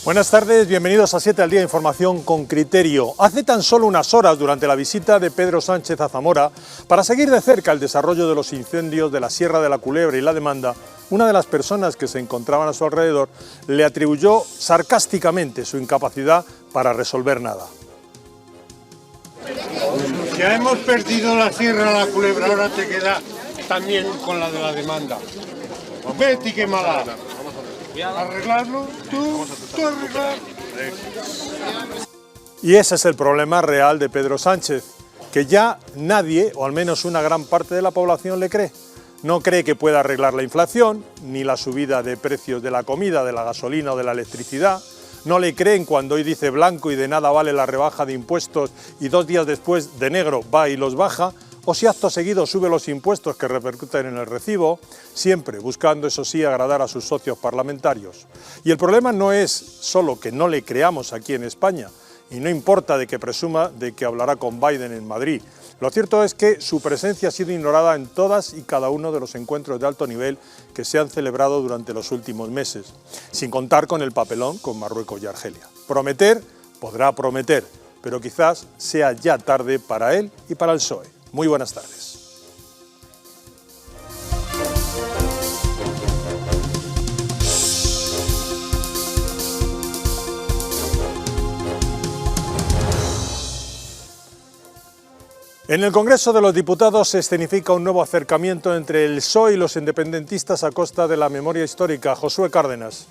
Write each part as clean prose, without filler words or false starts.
Buenas tardes, bienvenidos a 7 al día, información con criterio. Hace tan solo unas horas, durante la visita de Pedro Sánchez a Zamora, para seguir de cerca el desarrollo de los incendios de la Sierra de la Culebra y la Demanda, una de las personas que se encontraban a su alrededor le atribuyó sarcásticamente su incapacidad para resolver nada. Ya hemos perdido la Sierra de la Culebra, ahora te queda también con la de la Demanda. Vete, qué mala. Arreglarlo, tú arreglar. Y ese es el problema real de Pedro Sánchez, que ya nadie, o al menos una gran parte de la población, le cree. No cree que pueda arreglar la inflación, ni la subida de precios de la comida, de la gasolina o de la electricidad. No le creen cuando hoy dice blanco y de nada vale la rebaja de impuestos y 2 días después de negro va y los baja, o si acto seguido sube los impuestos que repercuten en el recibo, siempre buscando, eso sí, agradar a sus socios parlamentarios. Y el problema no es solo que no le creamos aquí en España, y no importa de que presuma de que hablará con Biden en Madrid. Lo cierto es que su presencia ha sido ignorada en todas y cada uno de los encuentros de alto nivel que se han celebrado durante los últimos meses, sin contar con el papelón con Marruecos y Argelia. Prometer podrá prometer, pero quizás sea ya tarde para él y para el PSOE. Muy buenas tardes. En el Congreso de los Diputados se escenifica un nuevo acercamiento entre el PSOE y los independentistas a costa de la memoria histórica. Josué Cárdenas.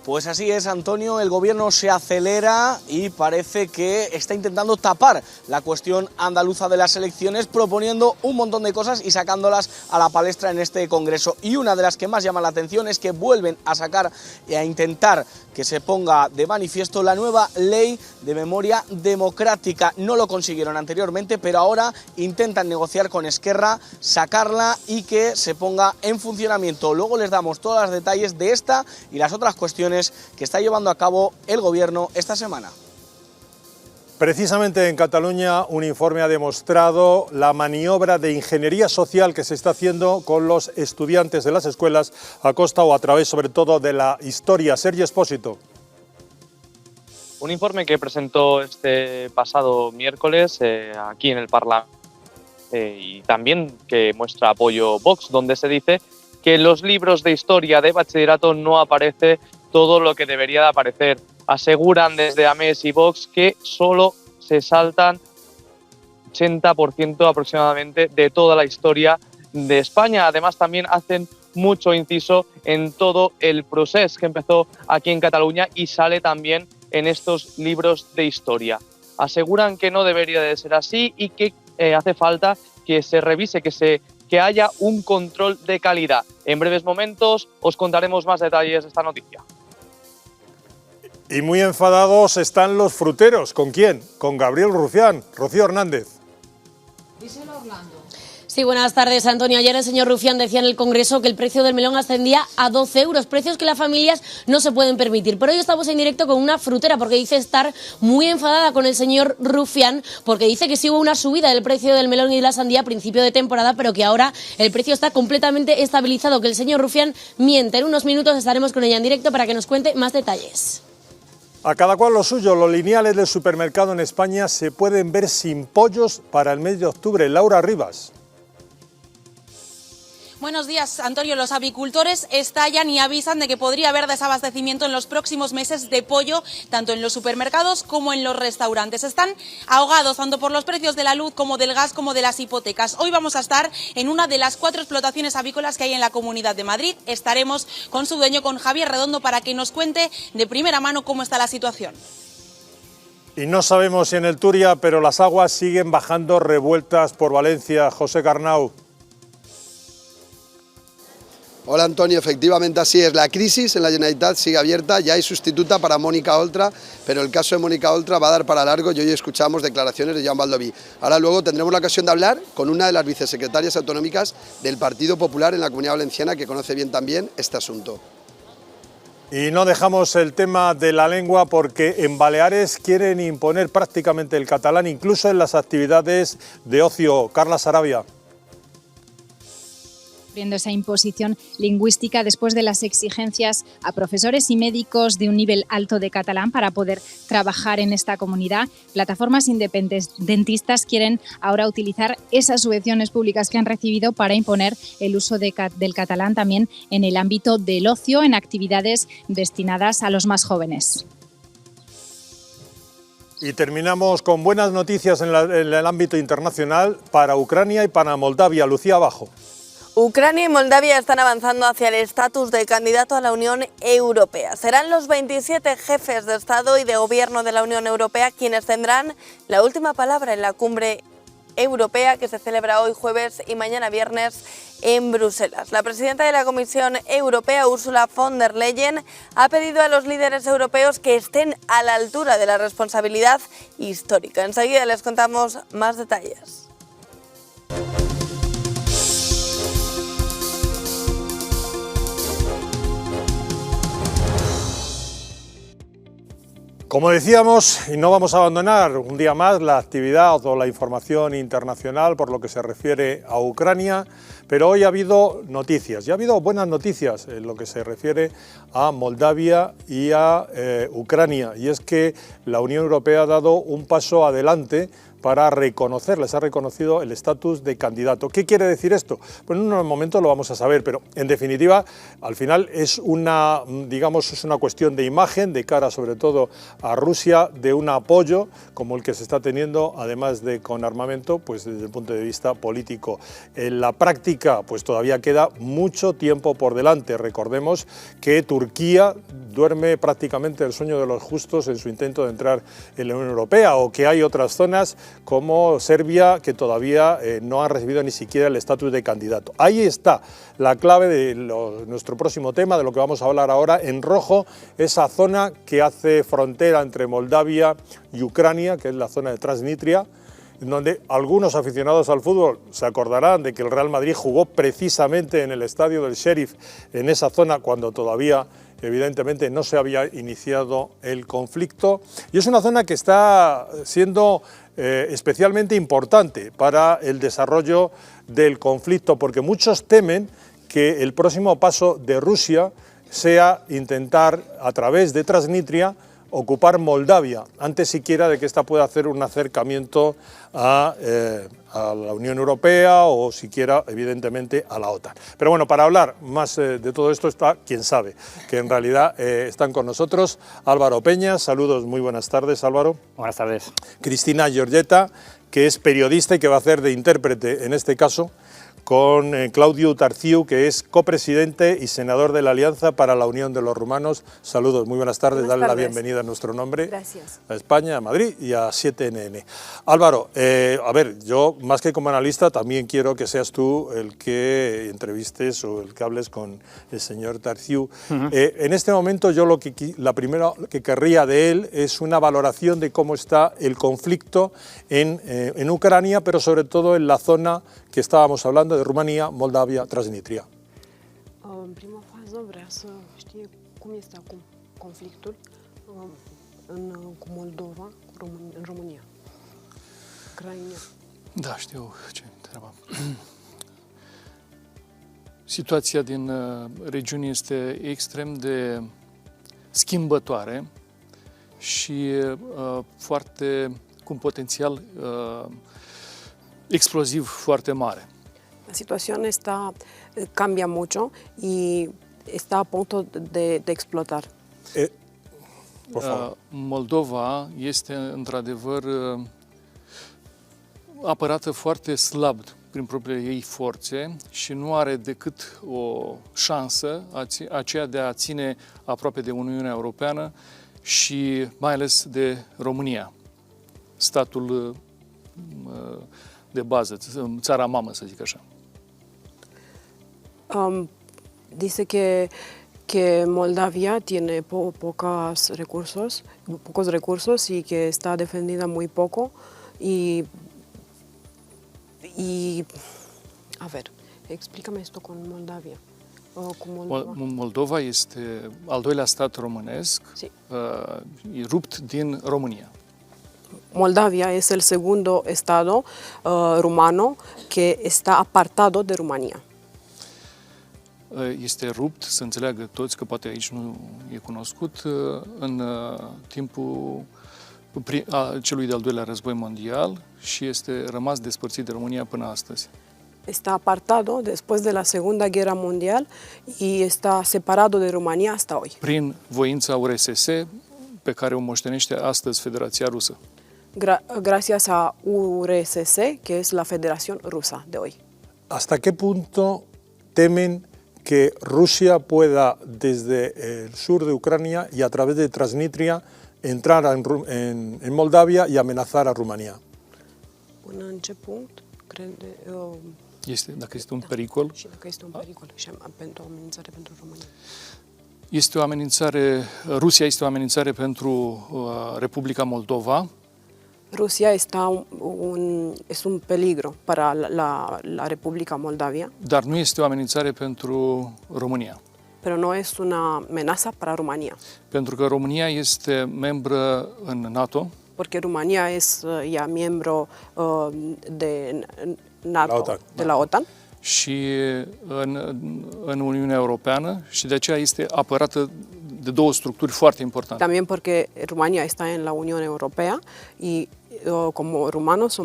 Pues así es, Antonio, el gobierno se acelera y parece que está intentando tapar la cuestión andaluza de las elecciones, proponiendo un montón de cosas y sacándolas a la palestra en este congreso. Y una de las que más llama la atención es que vuelven a sacar y a intentar que se ponga de manifiesto la nueva ley de memoria democrática. No lo consiguieron anteriormente, pero ahora intentan negociar con Esquerra, sacarla y que se ponga en funcionamiento. Luego les damos todos los detalles de esta y las otras cuestiones que está llevando a cabo el gobierno esta semana. Precisamente en Cataluña un informe ha demostrado la maniobra de ingeniería social que se está haciendo con los estudiantes de las escuelas a costa o a través sobre todo de la historia. Sergio Espósito. Un informe que presentó este pasado miércoles aquí en el Parlamento y también que muestra apoyo Vox, donde se dice que en los libros de historia de bachillerato no aparece todo lo que debería de aparecer. Aseguran desde AMES y Vox que solo se saltan 80% aproximadamente de toda la historia de España. Además, también hacen mucho inciso en todo el proceso que empezó aquí en Cataluña y sale también en estos libros de historia. Aseguran que no debería de ser así y que hace falta que se revise, que haya un control de calidad. En breves momentos os contaremos más detalles de esta noticia. Y muy enfadados están los fruteros. ¿Con quién? Con Gabriel Rufián. Rocío Hernández. Díselo, Orlando. Sí, buenas tardes, Antonio. Ayer el señor Rufián decía en el Congreso que el precio del melón ascendía a 12 euros, precios que las familias no se pueden permitir. Pero hoy estamos en directo con una frutera porque dice estar muy enfadada con el señor Rufián porque dice que sí hubo una subida del precio del melón y de la sandía a principio de temporada, pero que ahora el precio está completamente estabilizado, que el señor Rufián miente. En unos minutos estaremos con ella en directo para que nos cuente más detalles. A cada cual lo suyo. Los lineales del supermercado en España se pueden ver sin pollos para el mes de octubre. Laura Rivas. Buenos días, Antonio. Los avicultores estallan y avisan de que podría haber desabastecimiento en los próximos meses de pollo, tanto en los supermercados como en los restaurantes. Están ahogados tanto por los precios de la luz como del gas como de las hipotecas. Hoy vamos a estar en una de las 4 explotaciones avícolas que hay en la Comunidad de Madrid. Estaremos con su dueño, con Javier Redondo, para que nos cuente de primera mano cómo está la situación. Y no sabemos si en el Turia, pero las aguas siguen bajando revueltas por Valencia. José Carnau. Hola Antonio, efectivamente así es. La crisis en la Generalitat sigue abierta, ya hay sustituta para Mónica Oltra, pero el caso de Mónica Oltra va a dar para largo y hoy escuchamos declaraciones de Joan Baldoví. Ahora luego tendremos la ocasión de hablar con una de las vicesecretarias autonómicas del Partido Popular en la Comunidad Valenciana que conoce bien también este asunto. Y no dejamos el tema de la lengua porque en Baleares quieren imponer prácticamente el catalán, incluso en las actividades de ocio. Carla Sarabia. sufriendo esa imposición lingüística después de las exigencias a profesores y médicos de un nivel alto de catalán para poder trabajar en esta comunidad. Plataformas independentistas quieren ahora utilizar esas subvenciones públicas que han recibido para imponer el uso del catalán también en el ámbito del ocio, en actividades destinadas a los más jóvenes. Y terminamos con buenas noticias en el ámbito internacional para Ucrania y para Moldavia. Lucía Abajo. Ucrania y Moldavia están avanzando hacia el estatus de candidato a la Unión Europea. Serán los 27 jefes de Estado y de Gobierno de la Unión Europea quienes tendrán la última palabra en la cumbre europea que se celebra hoy jueves y mañana viernes en Bruselas. La presidenta de la Comisión Europea, Ursula von der Leyen, ha pedido a los líderes europeos que estén a la altura de la responsabilidad histórica. Enseguida les contamos más detalles. Como decíamos, y no vamos a abandonar un día más la actividad o la información internacional por lo que se refiere a Ucrania, pero hoy ha habido noticias, y ha habido buenas noticias en lo que se refiere a Moldavia y a Ucrania, y es que la Unión Europea ha dado un paso adelante para reconocerles, ha reconocido el estatus de candidato. ¿Qué quiere decir esto? Pues en un momento lo vamos a saber, pero en definitiva, al final es una, digamos, es una cuestión de imagen, de cara sobre todo a Rusia, de un apoyo como el que se está teniendo, además de con armamento, pues desde el punto de vista político. En la práctica, pues todavía queda mucho tiempo por delante. Recordemos que Turquía duerme prácticamente el sueño de los justos en su intento de entrar en la Unión Europea, o que hay otras zonas como Serbia que todavía no han recibido ni siquiera el estatus de candidato. Ahí está la clave de nuestro próximo tema, de lo que vamos a hablar ahora. En rojo, esa zona que hace frontera entre Moldavia y Ucrania, que es la zona de Transnistria, en donde algunos aficionados al fútbol se acordarán de que el Real Madrid jugó precisamente en el estadio del Sheriff, en esa zona, cuando todavía evidentemente no se había iniciado el conflicto, y es una zona que está siendo especialmente importante para el desarrollo del conflicto, porque muchos temen que el próximo paso de Rusia sea intentar, a través de Transnistria, ocupar Moldavia, antes siquiera de que ésta pueda hacer un acercamiento a la Unión Europea o siquiera, evidentemente, a la OTAN. Pero bueno, para hablar más de todo esto está quien sabe, que en realidad están con nosotros Álvaro Peña. Saludos, muy buenas tardes, Álvaro. Buenas tardes. Cristina Giorgetta, que es periodista y que va a hacer de intérprete en este caso, con Claudiu Tarciu, que es copresidente y senador de la Alianza para la Unión de los Rumanos. Saludos, muy buenas tardes, dale la bienvenida en nuestro nombre. Gracias. A España, a Madrid y a 7NN. Álvaro, a ver, yo más que como analista también quiero que seas tú el que entrevistes o el que hables con el señor Tarciu. En este momento yo la primera que querría de él es una valoración de cómo está el conflicto en Ucrania, pero sobre todo en la zona que estábamos hablando de Rumanía, Moldavia, Transnistria. În prima fază vrea să știe cum este acum conflictul cu Moldova, în România. Ucraina. Da, știu ce întreabă. Situația din regiune este extrem de schimbătoare și cu un potențial explosiv foarte mare. La situación cambia mucho y está a punto de explotar. Moldova este într-adevăr apărată foarte slab prin propriile ei forțe și nu are decât o șansă, aceea de a ține aproape de Uniunea Europeană și mai ales de România, statul de bază, țara mamă, să zic așa. Dice que Moldavia tiene pocos recursos y que está defendida muy poco y a ver, explícame esto con Moldavia. Moldova este al doilea stat românesc, e rupt din România. Moldavia es el segundo estado rumano que está apartado de Rumanía. este rupt, să înțeleagă toți, că poate aici nu e cunoscut, în timpul celui de-al doilea război mondial și este rămas despărțit de România până astăzi. Está apartado después de la Segunda Guerra Mundial y está separado de Rumanía hasta hoy. Prin voința URSS, pe care o moștenește astăzi Federația Rusă. Gracias a URSS, que es la Federación Rusa de hoy. ¿Hasta qué punto temen que Rusia pueda, desde el sur de Ucrania y a través de Transnistria, entrar en Moldavia y amenazar a Rumanía? Până în ce punct crede... Dacă este un pericol? Și dacă este un pericol și pentru o amenințare pentru România. Este o amenințare, Rusia este o amenințare pentru Republica Moldova. Rusia es un peligro para la República Moldavia. Dar nu este o amenințare pentru România. Pero no es una amenaza para Rumanía. Pentru că România este membră în NATO. Porque Rumanía es ya miembro de NATO, de la OTAN. Și în Uniunea Europeană și de aceea este apărată de două structuri foarte importante. También porque Rumanía está en la Unión Europea y como rumanos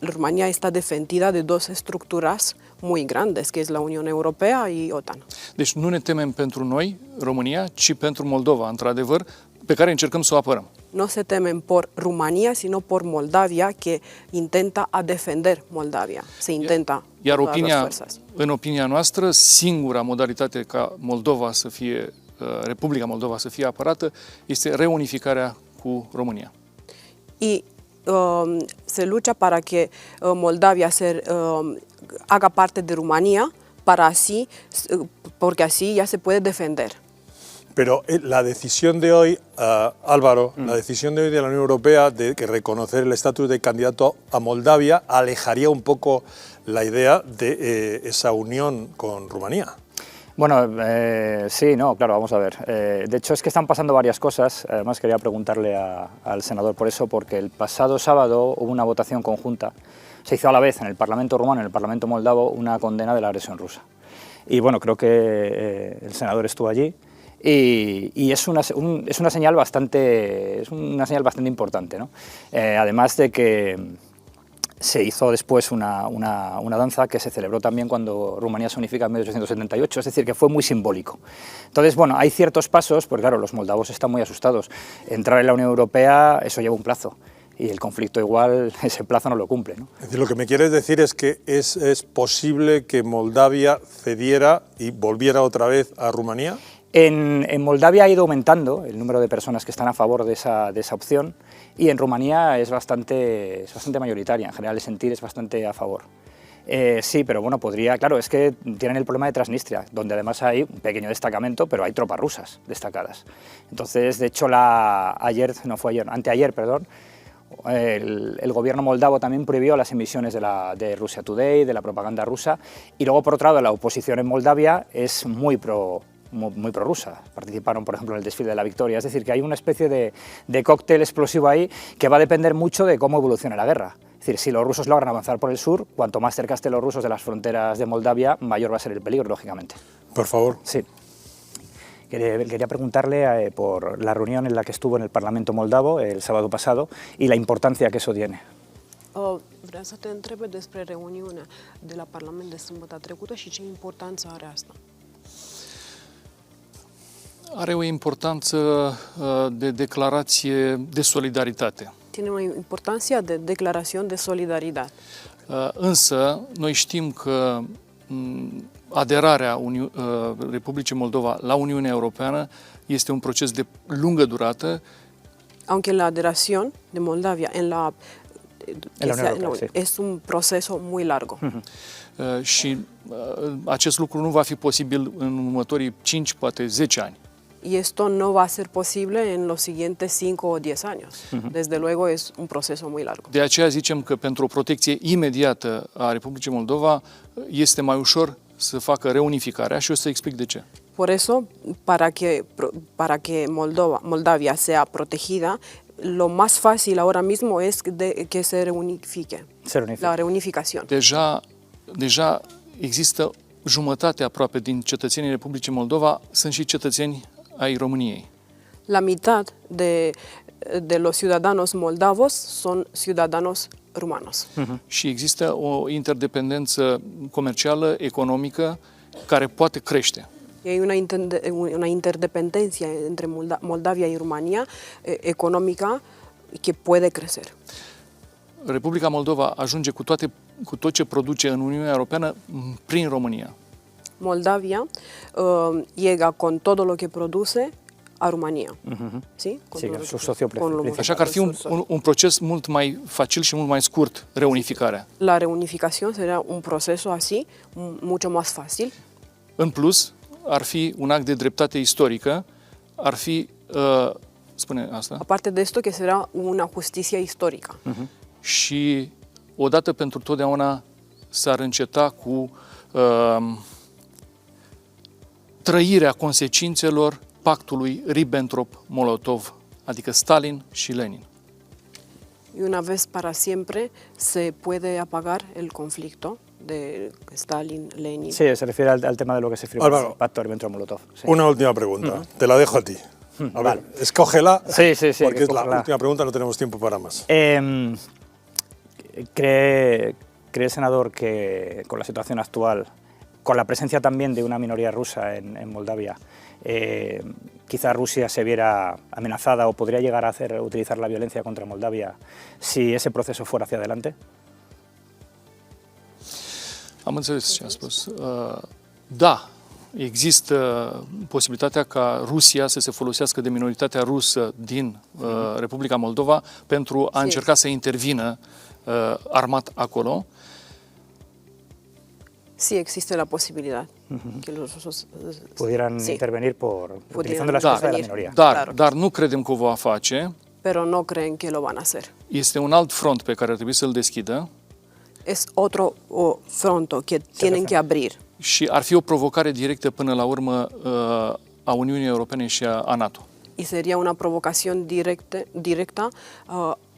Rumanía está defendida de dos estructuras muy grandes, que es la Unión Europea y OTAN. Deci nu ne temem pentru noi, România, ci pentru Moldova, într-adevăr, pe care încercăm să o apărăm. No se temen por Rumanía, sino por Moldavia, que intenta a defender Moldavia. Se intenta. Iar în opinia noastră, singura modalitate ca Moldova să fie, Republica Moldova să fie apărată, este reunificarea cu România. Y se lucha para que Moldavia haga parte de Rumanía, porque así ya se puede defender. Pero la decisión de hoy, Álvaro, la decisión de hoy de la Unión Europea de que reconocer el estatus de candidato a Moldavia alejaría un poco la idea de esa unión con Rumanía. Bueno, sí, no, claro, vamos a ver. De hecho, es que están pasando varias cosas. Además, quería preguntarle al senador por eso, porque el pasado sábado hubo una votación conjunta. Se hizo a la vez en el Parlamento rumano y en el Parlamento moldavo una condena de la agresión rusa. Y bueno, creo que el senador estuvo allí. Y es una señal bastante importante, ¿no? Además de que se hizo después una danza que se celebró también cuando Rumanía se unifica en 1878, es decir, que fue muy simbólico. Entonces, bueno, hay ciertos pasos, porque claro, los moldavos están muy asustados. Entrar en la Unión Europea, eso lleva un plazo. Y el conflicto igual ese plazo no lo cumple, ¿no? Es decir, lo que me quieres decir es que es posible que Moldavia cediera y volviera otra vez a Rumanía. En Moldavia ha ido aumentando el número de personas que están a favor de esa opción y en Rumanía es bastante mayoritaria, en general el sentir es bastante a favor. Sí, pero bueno, podría, claro, es que tienen el problema de Transnistria, donde además hay un pequeño destacamento, pero hay tropas rusas destacadas. Entonces, de hecho, anteayer, perdón, el gobierno moldavo también prohibió las emisiones de Russia Today, de la propaganda rusa, y luego, por otro lado, la oposición en Moldavia es muy prorrusa. Participaron, por ejemplo, en el desfile de la victoria. Es decir, que hay una especie de cóctel explosivo ahí que va a depender mucho de cómo evolucione la guerra. Es decir, si los rusos logran avanzar por el sur, cuanto más cerca estén los rusos de las fronteras de Moldavia, mayor va a ser el peligro, lógicamente. Por favor. Sí. Quería preguntarle por la reunión en la que estuvo en el Parlamento moldavo el sábado pasado y la importancia que eso tiene. Vreau să te întreb despre reuniunea de la Parlament de sâmbătă trecută și ce importanță are asta. Are o importanță de declarație de solidaritate. Tiene o importancia de declaración de solidaridad. Însă, noi știm că aderarea Republicii Moldova la Uniunea Europeană este un proces de lungă durată. Aunque la adheración de Moldavia en la Unión Europea, sí. Es un proceso muy largo. Și acest lucru nu va fi posibil în următorii 5, poate 10 ani. Y esto no va a ser posible en los siguientes 5 o 10 años. Desde luego es un proceso muy largo. De aceea zicem că pentru o protecție imediată a Republicii Moldova este mai ușor să facă reunificarea și o să explic de ce. Por eso, para que Moldavia sea protegida, lo más fácil ahora mismo es que se reunifique. La reunificación. Deja există jumătate aproape din cetățenii Republicii Moldova sunt și cetățeni ai României. La mitad de los ciudadanos moldavos son ciudadanos rumanos. Și există o interdependență comercială, economică, care poate crește. Y hay una interdependencia entre Moldavia y Rumanía económica que puede crecer. Republica Moldova ajunge cu tot ce produce în Uniunea Europeană prin România. Moldavia llega con todo lo que produce a Rumanía. ¿Sí? Sí, su socio principal. Așa că ar fi un proces mult mai facil și mult mai scurt, reunificarea. La reunificación será un proceso así, mucho más fácil. În plus, ar fi un act de dreptate istorică, ar fi, spune asta? Aparte de esto, que será una justicia histórica. Și odată pentru totdeauna s-ar înceta cu trăirea consecințelor pactului Ribbentrop-Molotov, adică Stalin și Lenin. Y una vez para siempre se puede apagar el conflicto de Stalin, Lenin. Sí, se refiere al tema de lo que se firmó el pacto Ribbentrop-Molotov. Sí. Una última pregunta, te la dejo a ti. A ver, escógela, sí, porque es la última pregunta, no tenemos tiempo para más. ¿Cree, senador, que con la situación actual, con la presencia también de una minoría rusa en Moldavia, quizá Rusia se viera amenazada o podría llegar a utilizar la violencia contra Moldavia si ese proceso fuera hacia adelante? Am înțeles ce a spus. Da, există posibilitatea ca Rusia să se folosească de minoritatea rusă din Republica Moldova pentru a încerca să intervină armat acolo. Sí, existe la posibilidad que los rusos pudieran intervenir utilizando las fuerzas de la minoría. Dar nu credem că o va face. Pero no creen que lo van a hacer. Este un alt front pe care ar trebui să-l deschidă. Es otro fronto que tienen que abrir. Și ar fi o provocare directă până la urmă a Uniunii Europene și a NATO. Y sería una provocación directa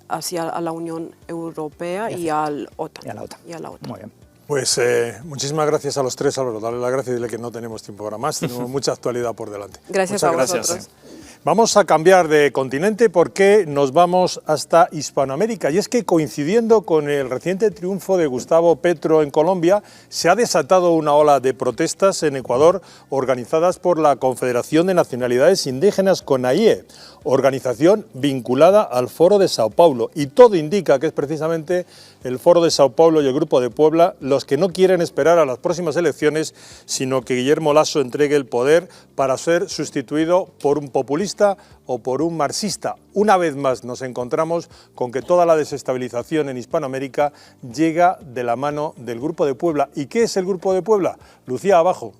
hacia la Unión Europea y al OTAN. Y a la OTAN. Muy bien. Pues muchísimas gracias a los tres, Álvaro. Darle las gracias y dile que no tenemos tiempo para más. Tenemos mucha actualidad por delante. Gracias a vosotros. Vamos a cambiar de continente porque nos vamos hasta Hispanoamérica. Y es que coincidiendo con el reciente triunfo de Gustavo Petro en Colombia, se ha desatado una ola de protestas en Ecuador organizadas por la Confederación de Nacionalidades Indígenas CONAIE, organización vinculada al Foro de Sao Paulo. Y todo indica que es precisamente el Foro de Sao Paulo y el Grupo de Puebla los que no quieren esperar a las próximas elecciones, sino que Guillermo Lasso entregue el poder para ser sustituido por un populista o por un marxista. Una vez más nos encontramos con que toda la desestabilización en Hispanoamérica llega de la mano del Grupo de Puebla. ¿Y qué es el Grupo de Puebla? Lucía, abajo.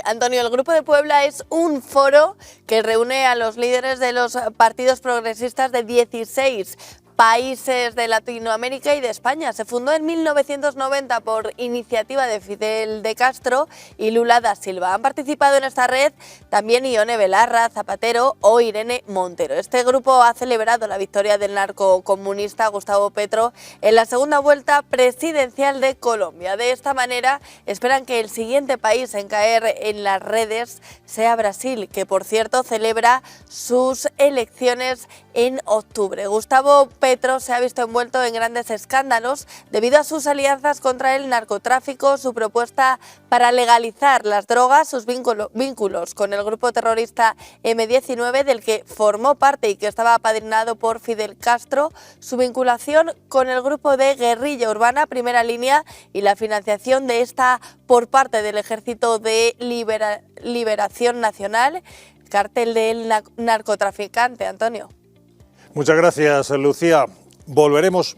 Antonio, el Grupo de Puebla es un foro que reúne a los líderes de los partidos progresistas de 16 países de Latinoamérica y de España. Se fundó en 1990 por iniciativa de Fidel de Castro y Lula da Silva. Han participado en esta red también Ione Belarra, Zapatero o Irene Montero. Este grupo ha celebrado la victoria del narcocomunista Gustavo Petro en la segunda vuelta presidencial de Colombia. De esta manera esperan que el siguiente país en caer en las redes sea Brasil, que por cierto celebra sus elecciones en octubre. Gustavo Petro se ha visto envuelto en grandes escándalos debido a sus alianzas contra el narcotráfico, su propuesta para legalizar las drogas, sus vínculos con el grupo terrorista M-19 del que formó parte y que estaba apadrinado por Fidel Castro, su vinculación con el grupo de guerrilla urbana Primera Línea y la financiación de esta por parte del Ejército de Liberación Nacional, cártel del narcotraficante. Antonio. Muchas gracias, Lucía. Volveremos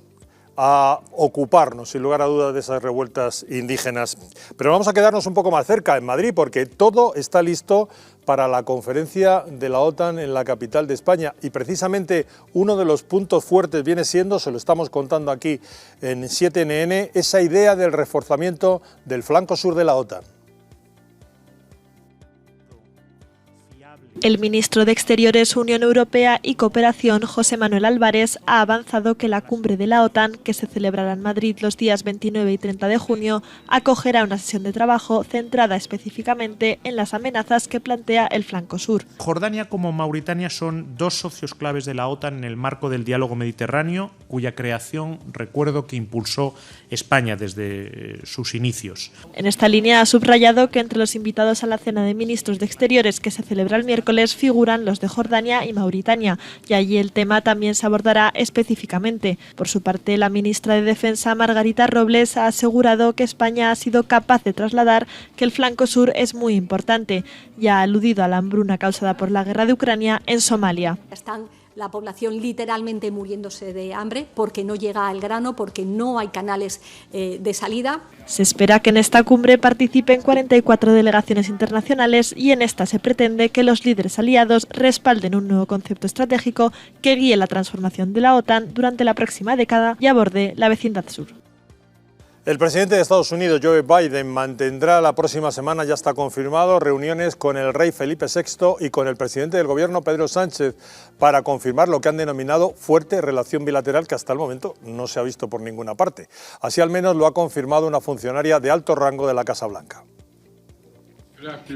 a ocuparnos, sin lugar a dudas, de esas revueltas indígenas. Pero vamos a quedarnos un poco más cerca, en Madrid, porque todo está listo para la conferencia de la OTAN en la capital de España. Y precisamente uno de los puntos fuertes viene siendo, se lo estamos contando aquí en 7NN, esa idea del reforzamiento del flanco sur de la OTAN. El ministro de Exteriores, Unión Europea y Cooperación, José Manuel Álvarez, ha avanzado que la cumbre de la OTAN, que se celebrará en Madrid los días 29 y 30 de junio, acogerá una sesión de trabajo centrada específicamente en las amenazas que plantea el flanco sur. Jordania como Mauritania son dos socios claves de la OTAN en el marco del diálogo mediterráneo, cuya creación recuerdo que impulsó España desde sus inicios. En esta línea ha subrayado que entre los invitados a la cena de ministros de Exteriores que se celebra el miércoles figuran los de Jordania y Mauritania, y allí el tema también se abordará específicamente. Por su parte, la ministra de Defensa, Margarita Robles, ha asegurado que España ha sido capaz de trasladar que el flanco sur es muy importante y ha aludido a la hambruna causada por la guerra de Ucrania en Somalia. Están la población literalmente muriéndose de hambre porque no llega el grano, porque no hay canales de salida. Se espera que en esta cumbre participen 44 delegaciones internacionales y en esta se pretende que los líderes aliados respalden un nuevo concepto estratégico que guíe la transformación de la OTAN durante la próxima década y aborde la vecindad sur. El presidente de Estados Unidos, Joe Biden, mantendrá la próxima semana, ya está confirmado, reuniones con el rey Felipe VI y con el presidente del gobierno, Pedro Sánchez, para confirmar lo que han denominado fuerte relación bilateral que hasta el momento no se ha visto por ninguna parte. Así al menos lo ha confirmado una funcionaria de alto rango de la Casa Blanca.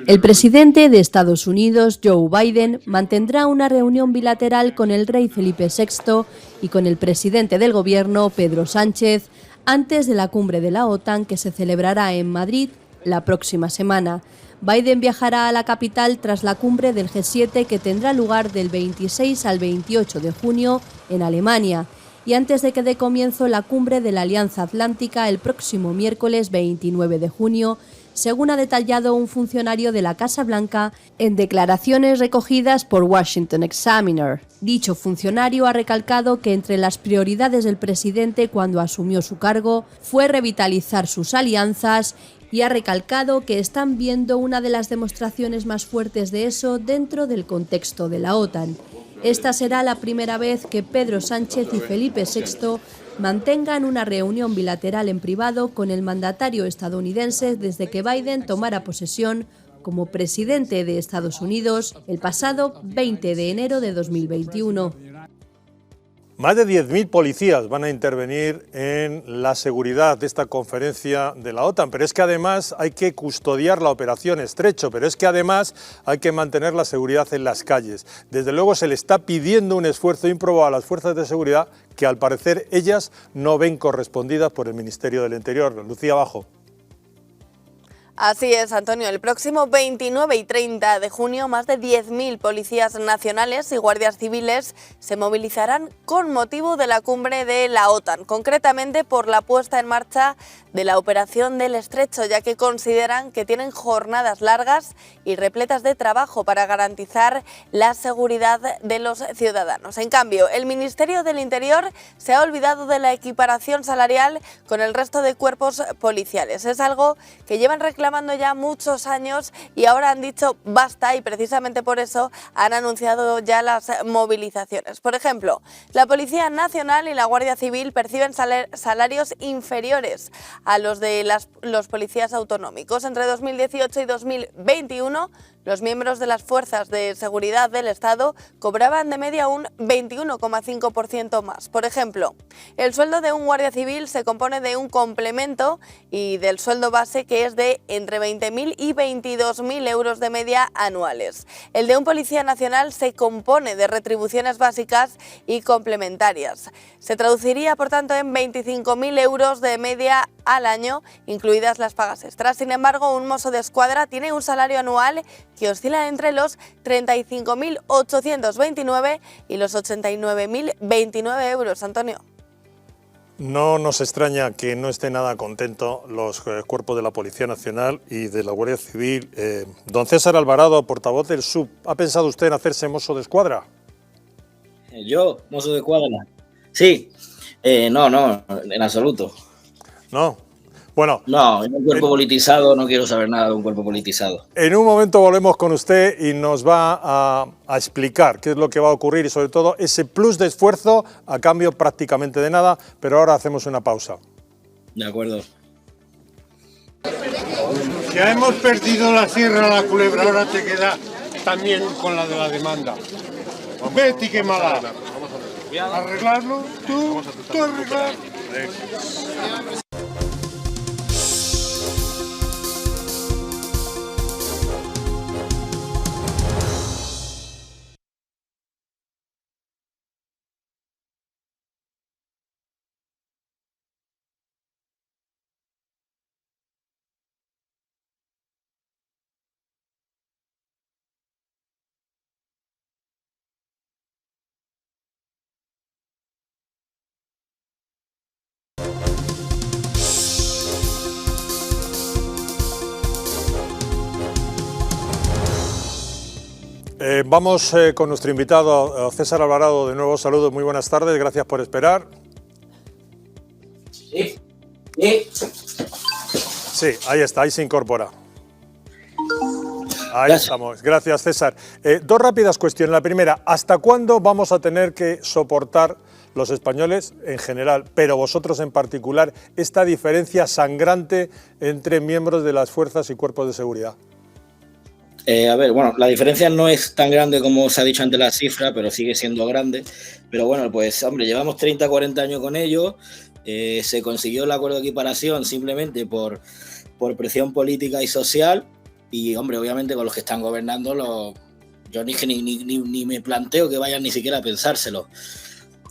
El presidente de Estados Unidos, Joe Biden, mantendrá una reunión bilateral con el rey Felipe VI y con el presidente del gobierno, Pedro Sánchez, antes de la cumbre de la OTAN que se celebrará en Madrid la próxima semana. Biden viajará a la capital tras la cumbre del G7 que tendrá lugar del 26 al 28 de junio en Alemania y antes de que dé comienzo la cumbre de la Alianza Atlántica el próximo miércoles 29 de junio, según ha detallado un funcionario de la Casa Blanca en declaraciones recogidas por Washington Examiner. Dicho funcionario ha recalcado que entre las prioridades del presidente cuando asumió su cargo fue revitalizar sus alianzas y ha recalcado que están viendo una de las demostraciones más fuertes de eso dentro del contexto de la OTAN. Esta será la primera vez que Pedro Sánchez y Felipe VI mantengan una reunión bilateral en privado con el mandatario estadounidense desde que Biden tomara posesión como presidente de Estados Unidos el pasado 20 de enero de 2021. Más de 10.000 policías van a intervenir en la seguridad de esta conferencia de la OTAN, pero es que además hay que custodiar la operación Estrecho, pero es que además hay que mantener la seguridad en las calles. Desde luego se le está pidiendo un esfuerzo ímprobo a las fuerzas de seguridad que al parecer ellas no ven correspondidas por el Ministerio del Interior. Lucía Bajo. Así es, Antonio. El próximo 29 y 30 de junio, más de 10.000 policías nacionales y guardias civiles se movilizarán con motivo de la cumbre de la OTAN, concretamente por la puesta en marcha de la operación del Estrecho, ya que consideran que tienen jornadas largas y repletas de trabajo para garantizar la seguridad de los ciudadanos. En cambio, el Ministerio del Interior se ha olvidado de la equiparación salarial con el resto de cuerpos policiales. Es algo que llevan reclamando ya muchos años y ahora han dicho basta, y precisamente por eso han anunciado ya las movilizaciones. Por ejemplo, la Policía Nacional y la Guardia Civil perciben salarios inferiores a los de los policías autonómicos. Entre 2018 y 2021, los miembros de las fuerzas de seguridad del Estado cobraban de media un 21,5% más. Por ejemplo, el sueldo de un guardia civil se compone de un complemento y del sueldo base, que es de entre 20.000 y 22.000 euros de media anuales. El de un policía nacional se compone de retribuciones básicas y complementarias. Se traduciría, por tanto, en 25.000 euros de media al año, incluidas las pagas extras. Sin embargo, un mozo de escuadra tiene un salario anual que oscila entre los 35.829 y los 89.029 euros. Antonio. No nos extraña que no esté nada contento los cuerpos de la Policía Nacional y de la Guardia Civil. Don César Alvarado, portavoz del SUB, ¿ha pensado usted en hacerse mozo de escuadra? ¿Yo? ¿Mozo de escuadra? Sí. No, en absoluto. No. Bueno. No, en un cuerpo politizado no quiero saber nada de un cuerpo politizado. En un momento volvemos con usted y nos va a explicar qué es lo que va a ocurrir y sobre todo ese plus de esfuerzo a cambio prácticamente de nada, pero ahora hacemos una pausa. De acuerdo. Ya hemos perdido la Sierra La Culebra, ahora te queda también con la de la demanda. Vete y quémala. Arreglarlo, tú arreglar. Vamos con nuestro invitado César Alvarado. De nuevo, saludos, muy buenas tardes, gracias por esperar. Sí, ahí está, ahí se incorpora. Ahí estamos, gracias César. Dos rápidas cuestiones. La primera, ¿hasta cuándo vamos a tener que soportar los españoles en general, pero vosotros en particular, esta diferencia sangrante entre miembros de las fuerzas y cuerpos de seguridad? A ver, bueno, la diferencia no es tan grande como se ha dicho antes la cifra, pero sigue siendo grande. Pero bueno, pues hombre, llevamos 30, 40 años con ellos. Se consiguió el acuerdo de equiparación simplemente por presión política y social. Y hombre, obviamente con los que están gobernando, yo ni me planteo que vayan ni siquiera a pensárselo.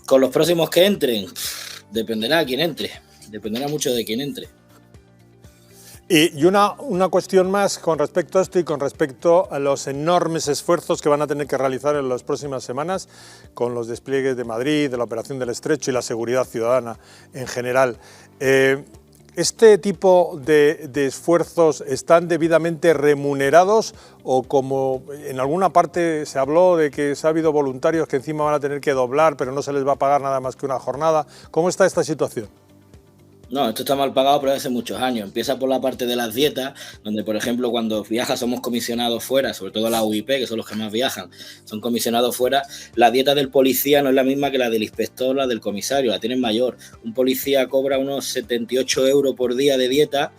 Con los próximos que entren, dependerá de quién entre. Dependerá mucho de quién entre. Y una cuestión más con respecto a esto y con respecto a los enormes esfuerzos que van a tener que realizar en las próximas semanas con los despliegues de Madrid, de la Operación del Estrecho y la seguridad ciudadana en general. ¿Este tipo de esfuerzos están debidamente remunerados o como en alguna parte se habló de que ha habido voluntarios que encima van a tener que doblar pero no se les va a pagar nada más que una jornada? ¿Cómo está esta situación? No, esto está mal pagado, pero hace muchos años. Empieza por la parte de las dietas, donde, por ejemplo, cuando viajas somos comisionados fuera, sobre todo la UIP, que son los que más viajan, son comisionados fuera. La dieta del policía no es la misma que la del inspector, la del comisario, la tienen mayor. Un policía cobra unos 78 euros por día de dieta,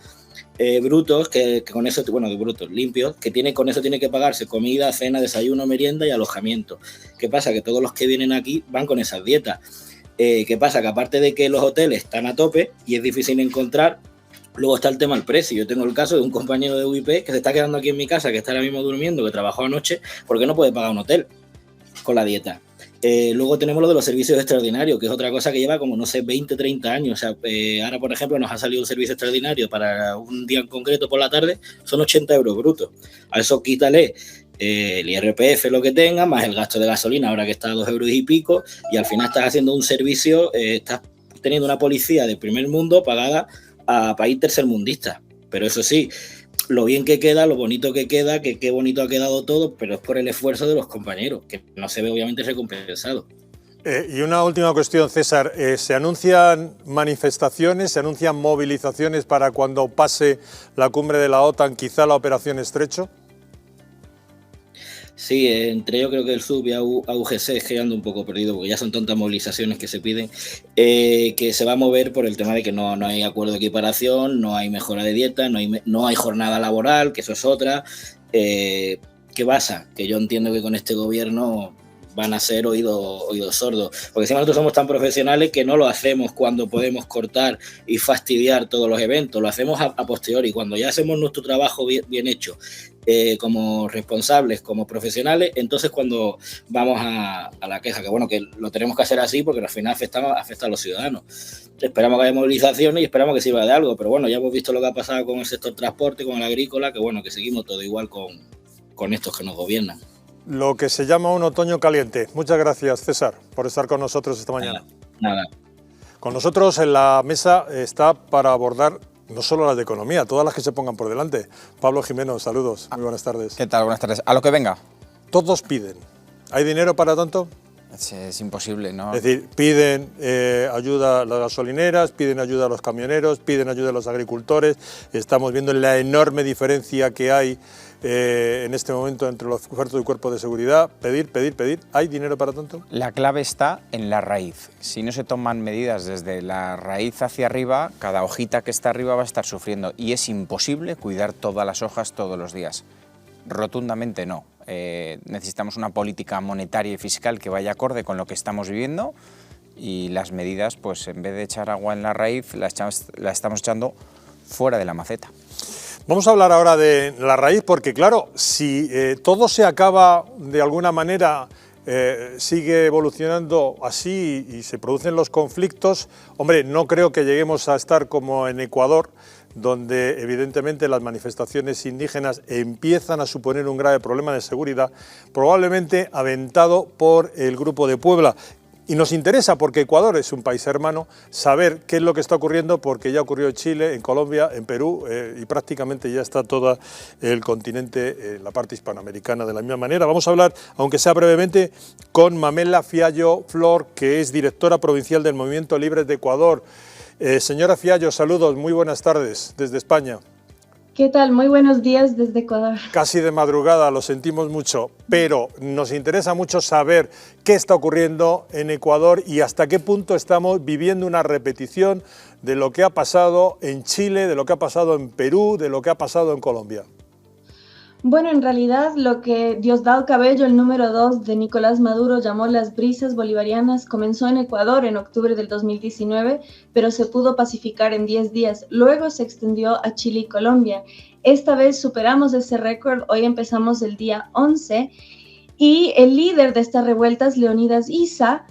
brutos, que con eso, bueno, brutos, limpios, con eso tiene que pagarse comida, cena, desayuno, merienda y alojamiento. ¿Qué pasa? Que todos los que vienen aquí van con esas dietas. ¿Qué pasa? Que aparte de que los hoteles están a tope y es difícil encontrar, luego está el tema del precio. Yo tengo el caso de un compañero de UIP que se está quedando aquí en mi casa, que está ahora mismo durmiendo, que trabajó anoche, porque no puede pagar un hotel con la dieta. Luego tenemos lo de los servicios extraordinarios, que es otra cosa que lleva como, no sé, 20, 30 años. O sea, ahora, por ejemplo, nos ha salido el servicio extraordinario para un día en concreto por la tarde, son 80 euros brutos. A eso quítale el IRPF, lo que tenga, más el gasto de gasolina, ahora que está a 2 euros y pico, y al final estás haciendo un servicio, estás teniendo una policía de primer mundo pagada a país tercermundista. Pero eso sí, lo bien que queda, lo bonito que queda, que qué bonito ha quedado todo, pero es por el esfuerzo de los compañeros, que no se ve obviamente recompensado. Y una última cuestión, César. ¿Se anuncian manifestaciones, se anuncian movilizaciones para cuando pase la cumbre de la OTAN, quizá la Operación Estrecho? Sí, entre yo creo que el SUB y AUGC es que ando un poco perdido porque ya son tantas movilizaciones que se piden, que se va a mover por el tema de que no hay acuerdo de equiparación, no hay mejora de dieta, no hay jornada laboral, que eso es otra. ¿Qué pasa? Que yo entiendo que con este gobierno van a ser oídos sordos, porque si nosotros somos tan profesionales que no lo hacemos cuando podemos cortar y fastidiar todos los eventos, lo hacemos a posteriori, cuando ya hacemos nuestro trabajo bien hecho, como responsables, como profesionales, entonces cuando vamos a la queja, que bueno, que lo tenemos que hacer así porque al final afecta a los ciudadanos. Esperamos que haya movilizaciones y esperamos que sirva de algo, pero bueno, ya hemos visto lo que ha pasado con el sector transporte, con el agrícola, que bueno, que seguimos todo igual con estos que nos gobiernan. Lo que se llama un otoño caliente. Muchas gracias, César, por estar con nosotros esta mañana. Nada. Con nosotros en la mesa está para abordar no solo las de economía, todas las que se pongan por delante. Pablo Jimeno, saludos, muy buenas tardes. ¿Qué tal? Buenas tardes. A lo que venga. Todos piden. ¿Hay dinero para tanto? Es imposible, ¿no? Es decir, piden ayuda a las gasolineras, piden ayuda a los camioneros, piden ayuda a los agricultores. Estamos viendo la enorme diferencia que hay en este momento entre los cuerpos y cuerpos de seguridad. Pedir. ¿Hay dinero para tanto? La clave está en la raíz. Si no se toman medidas desde la raíz hacia arriba, cada hojita que está arriba va a estar sufriendo y es imposible cuidar todas las hojas todos los días. Rotundamente no. necesitamos una política monetaria y fiscal que vaya acorde con lo que estamos viviendo, y las medidas, pues en vez de echar agua en la raíz, la estamos echando fuera de la maceta. Vamos a hablar ahora de la raíz, porque claro, si todo se acaba de alguna manera, sigue evolucionando así y se producen los conflictos, hombre, no creo que lleguemos a estar como en Ecuador, donde evidentemente las manifestaciones indígenas empiezan a suponer un grave problema de seguridad, probablemente aventado por el Grupo de Puebla. Y nos interesa, porque Ecuador es un país hermano, saber qué es lo que está ocurriendo, porque ya ocurrió en Chile, en Colombia, en Perú, y prácticamente ya está todo el continente, la parte hispanoamericana de la misma manera. Vamos a hablar, aunque sea brevemente, con Mamela Fiallo Flor, que es directora provincial del Movimiento Libres de Ecuador. Señora Fiallo, saludos, muy buenas tardes desde España. ¿Qué tal? Muy buenos días desde Ecuador. Casi de madrugada, lo sentimos mucho, pero nos interesa mucho saber qué está ocurriendo en Ecuador y hasta qué punto estamos viviendo una repetición de lo que ha pasado en Chile, de lo que ha pasado en Perú, de lo que ha pasado en Colombia. Bueno, en realidad lo que Diosdado Cabello, el número 2 de Nicolás Maduro, llamó las brisas bolivarianas, comenzó en Ecuador en octubre del 2019, pero se pudo pacificar en 10 días. Luego se extendió a Chile y Colombia. Esta vez superamos ese récord, hoy empezamos el día 11, y el líder de estas revueltas, Leonidas Issa,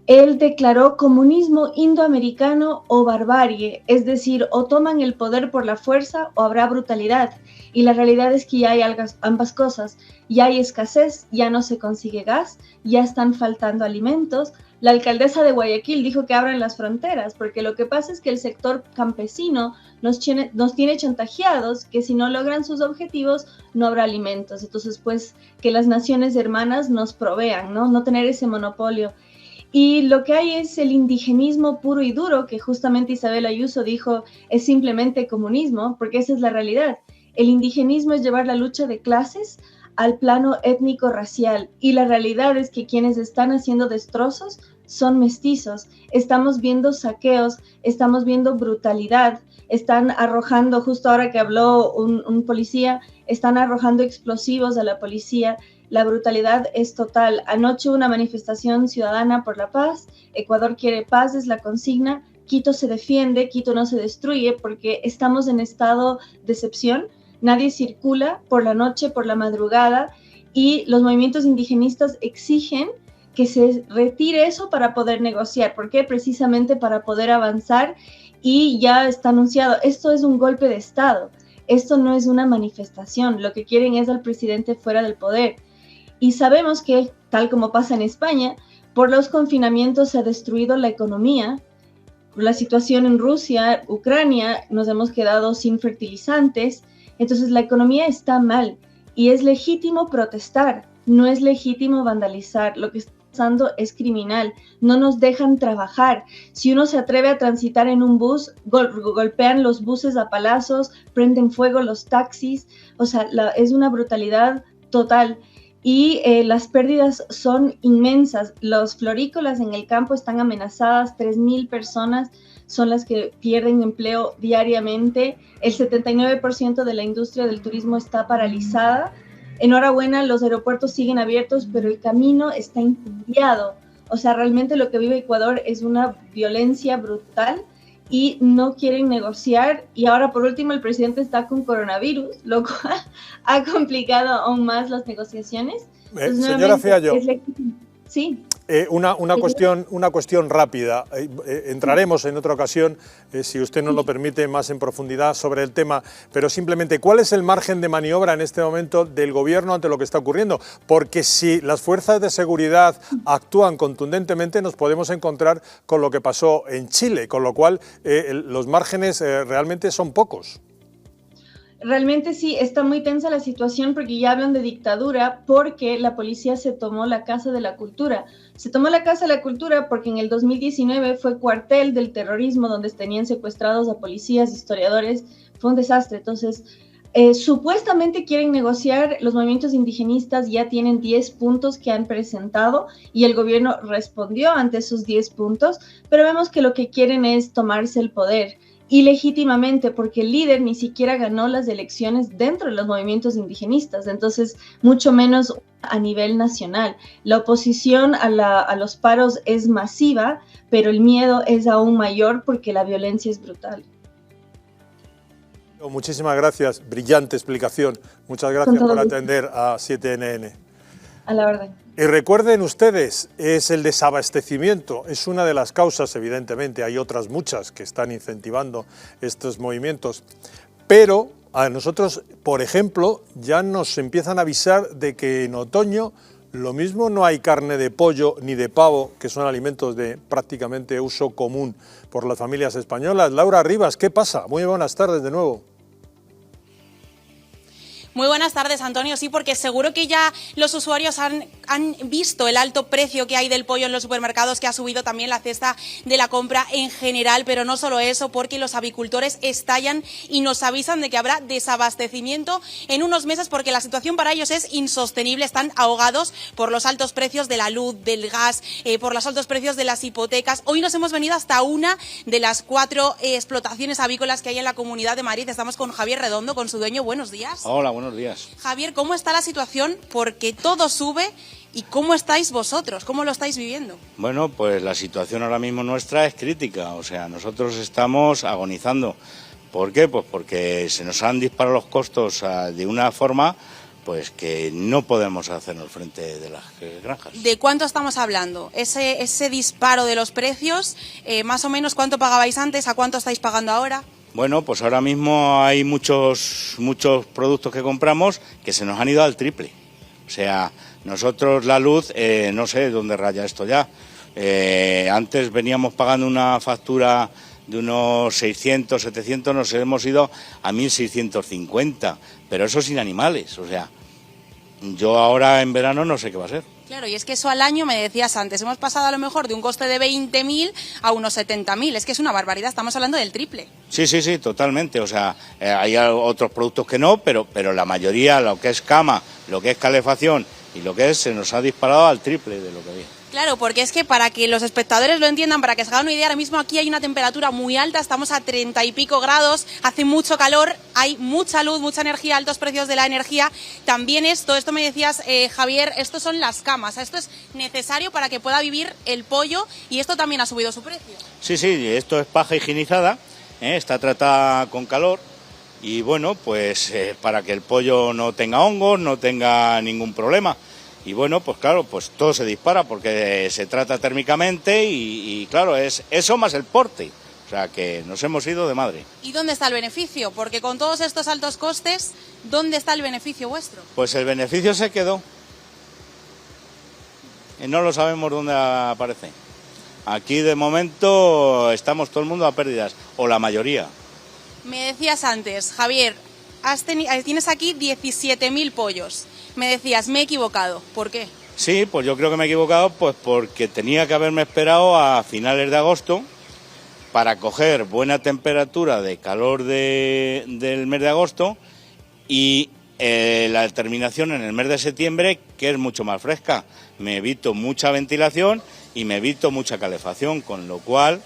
él declaró comunismo indoamericano o barbarie, es decir, o toman el poder por la fuerza o habrá brutalidad. Y la realidad es que ya hay ambas cosas, ya hay escasez, ya no se consigue gas, ya están faltando alimentos. La alcaldesa de Guayaquil dijo que abran las fronteras, porque lo que pasa es que el sector campesino nos tiene chantajeados, que si no logran sus objetivos no habrá alimentos. Entonces, pues, que las naciones hermanas nos provean, no tener ese monopolio. Y lo que hay es el indigenismo puro y duro, que justamente Isabel Ayuso dijo es simplemente comunismo, porque esa es la realidad. El indigenismo es llevar la lucha de clases al plano étnico-racial, y la realidad es que quienes están haciendo destrozos son mestizos. Estamos viendo saqueos, estamos viendo brutalidad, están arrojando, justo ahora que habló un policía, están arrojando explosivos a la policía. La brutalidad es total. Anoche una manifestación ciudadana por la paz, Ecuador quiere paz, es la consigna. Quito se defiende, Quito no se destruye, porque estamos en estado de excepción. Nadie circula por la noche, por la madrugada, y los movimientos indigenistas exigen que se retire eso para poder negociar. ¿Por qué? Precisamente para poder avanzar, y ya está anunciado. Esto es un golpe de Estado, esto no es una manifestación. Lo que quieren es al presidente fuera del poder. Y sabemos que, tal como pasa en España, por los confinamientos se ha destruido la economía. Por la situación en Rusia, Ucrania, nos hemos quedado sin fertilizantes. Entonces la economía está mal y es legítimo protestar, no es legítimo vandalizar. Lo que está pasando es criminal, no nos dejan trabajar. Si uno se atreve a transitar en un bus, golpean los buses a palazos, prenden fuego los taxis. O sea, es una brutalidad total. Y las pérdidas son inmensas. Los florícolas en el campo están amenazadas, 3,000 personas son las que pierden empleo diariamente. El 79% de la industria del turismo está paralizada. Enhorabuena, los aeropuertos siguen abiertos, pero el camino está incendiado. O sea, realmente lo que vive Ecuador es una violencia brutal y no quieren negociar. Y ahora, por último, el presidente está con coronavirus, lo cual ha complicado aún más las negociaciones. Entonces, señora Fiallo, sí. Una cuestión rápida. Entraremos en otra ocasión, si usted nos lo permite, más en profundidad sobre el tema, pero simplemente, ¿cuál es el margen de maniobra en este momento del gobierno ante lo que está ocurriendo? Porque si las fuerzas de seguridad actúan contundentemente, nos podemos encontrar con lo que pasó en Chile, con lo cual los márgenes realmente son pocos. Realmente sí, está muy tensa la situación, porque ya hablan de dictadura, porque la policía se tomó la Casa de la Cultura. Se tomó la Casa de la Cultura porque en el 2019 fue cuartel del terrorismo, donde tenían secuestrados a policías, historiadores. Fue un desastre. Entonces, supuestamente quieren negociar. Los movimientos indigenistas ya tienen 10 puntos que han presentado y el gobierno respondió ante esos 10 puntos, pero vemos que lo que quieren es tomarse el poder. ilegítimamente, porque el líder ni siquiera ganó las elecciones dentro de los movimientos indigenistas, entonces mucho menos a nivel nacional. La oposición a los paros es masiva, pero el miedo es aún mayor porque la violencia es brutal. Muchísimas gracias, brillante explicación. Muchas gracias por atender a 7NN. A la orden. Y recuerden ustedes, es el desabastecimiento, es una de las causas, evidentemente, hay otras muchas que están incentivando estos movimientos, pero a nosotros, por ejemplo, ya nos empiezan a avisar de que en otoño lo mismo no hay carne de pollo ni de pavo, que son alimentos de prácticamente uso común por las familias españolas. Laura Rivas, ¿qué pasa? Muy buenas tardes de nuevo. Muy buenas tardes, Antonio. Sí, porque seguro que ya los usuarios han visto el alto precio que hay del pollo en los supermercados, que ha subido también la cesta de la compra en general, pero no solo eso, porque los avicultores estallan y nos avisan de que habrá desabastecimiento en unos meses, porque la situación para ellos es insostenible. Están ahogados por los altos precios de la luz, del gas, por los altos precios de las hipotecas. Hoy nos hemos venido hasta una de las 4 explotaciones avícolas que hay en la Comunidad de Madrid. Estamos con Javier Redondo, con su dueño. Buenos días. Hola, buenos días. Javier, ¿cómo está la situación? Porque todo sube. ¿Y cómo estáis vosotros? ¿Cómo lo estáis viviendo? Bueno, pues la situación ahora mismo nuestra es crítica. O sea, nosotros estamos agonizando. ¿Por qué? Pues porque se nos han disparado los costos de una forma pues que no podemos hacernos frente de las granjas. ¿De cuánto estamos hablando? Ese disparo de los precios, más o menos, ¿cuánto pagabais antes? ¿A cuánto estáis pagando ahora? Bueno, pues ahora mismo hay muchos productos que compramos que se nos han ido al triple. O sea, nosotros la luz, no sé dónde raya esto ya. Antes veníamos pagando una factura de unos 600, 700, nos hemos ido a 1.650, pero eso sin animales. O sea, yo ahora en verano no sé qué va a ser. Claro, y es que eso al año, me decías antes, hemos pasado a lo mejor de un coste de 20.000 a unos 70.000, es que es una barbaridad, estamos hablando del triple. Sí, totalmente, o sea, hay otros productos que no, pero la mayoría, lo que es cama, lo que es calefacción y lo que es, se nos ha disparado al triple de lo que había. Claro, porque es que para que los espectadores lo entiendan, para que se hagan una idea, ahora mismo aquí hay una temperatura muy alta, estamos a 30 y pico grados, hace mucho calor, hay mucha luz, mucha energía, altos precios de la energía. También esto me decías, Javier, esto son las camas, esto es necesario para que pueda vivir el pollo y esto también ha subido su precio. Sí, esto es paja higienizada, está tratada con calor y bueno, pues para que el pollo no tenga hongos, no tenga ningún problema. Y bueno, pues claro, pues todo se dispara porque se trata térmicamente y claro, es eso más el porte. O sea que nos hemos ido de madre. ¿Y dónde está el beneficio? Porque con todos estos altos costes, ¿dónde está el beneficio vuestro? Pues el beneficio se quedó. Y no lo sabemos dónde aparece. Aquí de momento estamos todo el mundo a pérdidas, o la mayoría. Me decías antes, Javier, tienes aquí 17.000 pollos. Me decías, me he equivocado. ¿Por qué? Sí, pues yo creo que me he equivocado pues porque tenía que haberme esperado a finales de agosto para coger buena temperatura de calor del mes de agosto y la terminación en el mes de septiembre, que es mucho más fresca. Me evito mucha ventilación y me evito mucha calefacción, con lo cual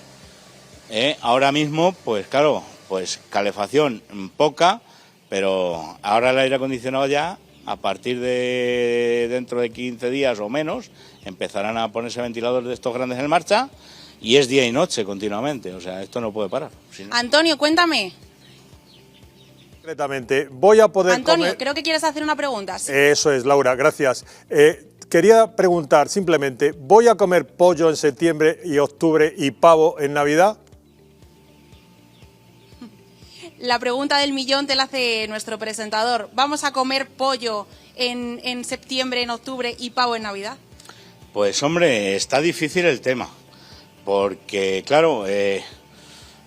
ahora mismo, pues claro, pues calefacción poca, pero ahora el aire acondicionado ya, a partir de dentro de 15 días o menos, empezarán a ponerse ventiladores de estos grandes en marcha y es día y noche continuamente, o sea, esto no puede parar. Antonio, cuéntame. Concretamente, voy a poder Antonio, creo que quieres hacer una pregunta. ¿Sí? Eso es, Laura, gracias. Quería preguntar simplemente, ¿voy a comer pollo en septiembre y octubre y pavo en Navidad? La pregunta del millón te la hace nuestro presentador. ¿Vamos a comer pollo en septiembre, en octubre y pavo en Navidad? Pues hombre, está difícil el tema, porque claro,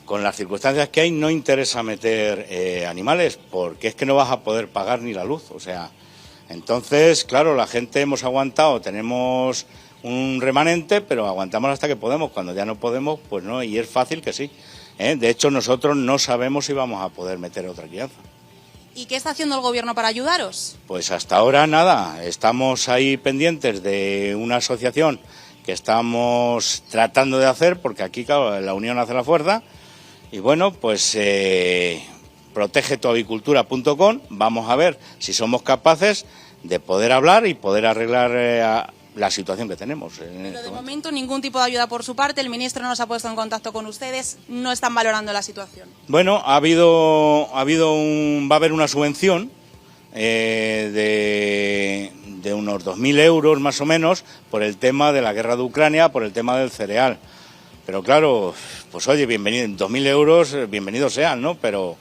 con las circunstancias que hay no interesa meter animales, porque es que no vas a poder pagar ni la luz, o sea, entonces, claro, la gente hemos aguantado, tenemos un remanente, pero aguantamos hasta que podemos, cuando ya no podemos, pues no, y es fácil que sí. De hecho, nosotros no sabemos si vamos a poder meter otra crianza. ¿Y qué está haciendo el gobierno para ayudaros? Pues hasta ahora nada, estamos ahí pendientes de una asociación que estamos tratando de hacer, porque aquí, claro, la unión hace la fuerza, Y bueno, pues protege-tu-avicultura.com, vamos a ver si somos capaces de poder hablar y poder arreglar la situación que tenemos. Pero de momento ningún tipo de ayuda por su parte, el ministro no se ha puesto en contacto con ustedes, no están valorando la situación. Bueno, va a haber una subvención de unos 2.000 euros más o menos por el tema de la guerra de Ucrania, por el tema del cereal. Pero claro, pues oye, 2.000 euros, bienvenidos sean, ¿no? Pero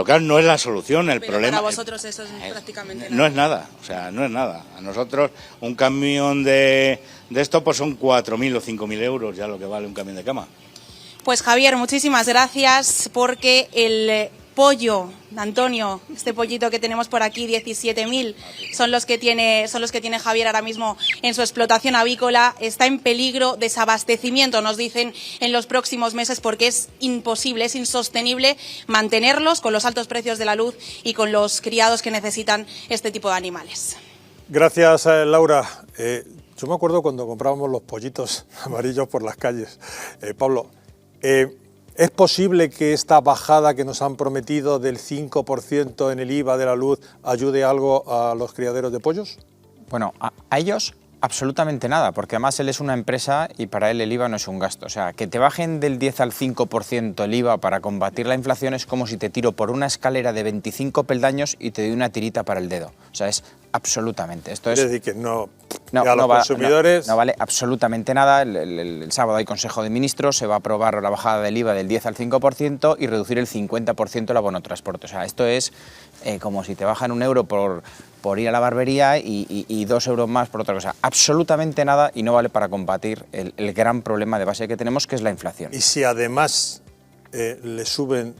claro, no es la solución, el problema... Para vosotros eso es prácticamente nada. No es nada, o sea, no es nada. A nosotros un camión de esto pues son 4.000 o 5.000 euros ya lo que vale un camión de cama. Pues Javier, muchísimas gracias porque el pollo, Antonio, este pollito que tenemos por aquí, 17.000 son los que tiene Javier ahora mismo en su explotación avícola, está en peligro de desabastecimiento, nos dicen, en los próximos meses porque es imposible, es insostenible mantenerlos con los altos precios de la luz y con los criados que necesitan este tipo de animales. Gracias, Laura. Yo me acuerdo cuando comprábamos los pollitos amarillos por las calles. Pablo, ¿es posible que esta bajada que nos han prometido del 5% en el IVA de la luz ayude algo a los criaderos de pollos? Bueno, a ellos absolutamente nada, porque además él es una empresa y para él el IVA no es un gasto. O sea, que te bajen del 10 al 5% el IVA para combatir la inflación es como si te tiro por una escalera de 25 peldaños y te doy una tirita para el dedo. O sea, es absolutamente. Esto es decir, que no consumidores... No vale absolutamente nada. El sábado hay Consejo de Ministros, se va a aprobar la bajada del IVA del 10 al 5% y reducir el 50% el abono transporte. O sea, esto es como si te bajan €1 por ir a la barbería y 2 euros más por otra cosa. Absolutamente nada y no vale para combatir el gran problema de base que tenemos, que es la inflación. Y si además le suben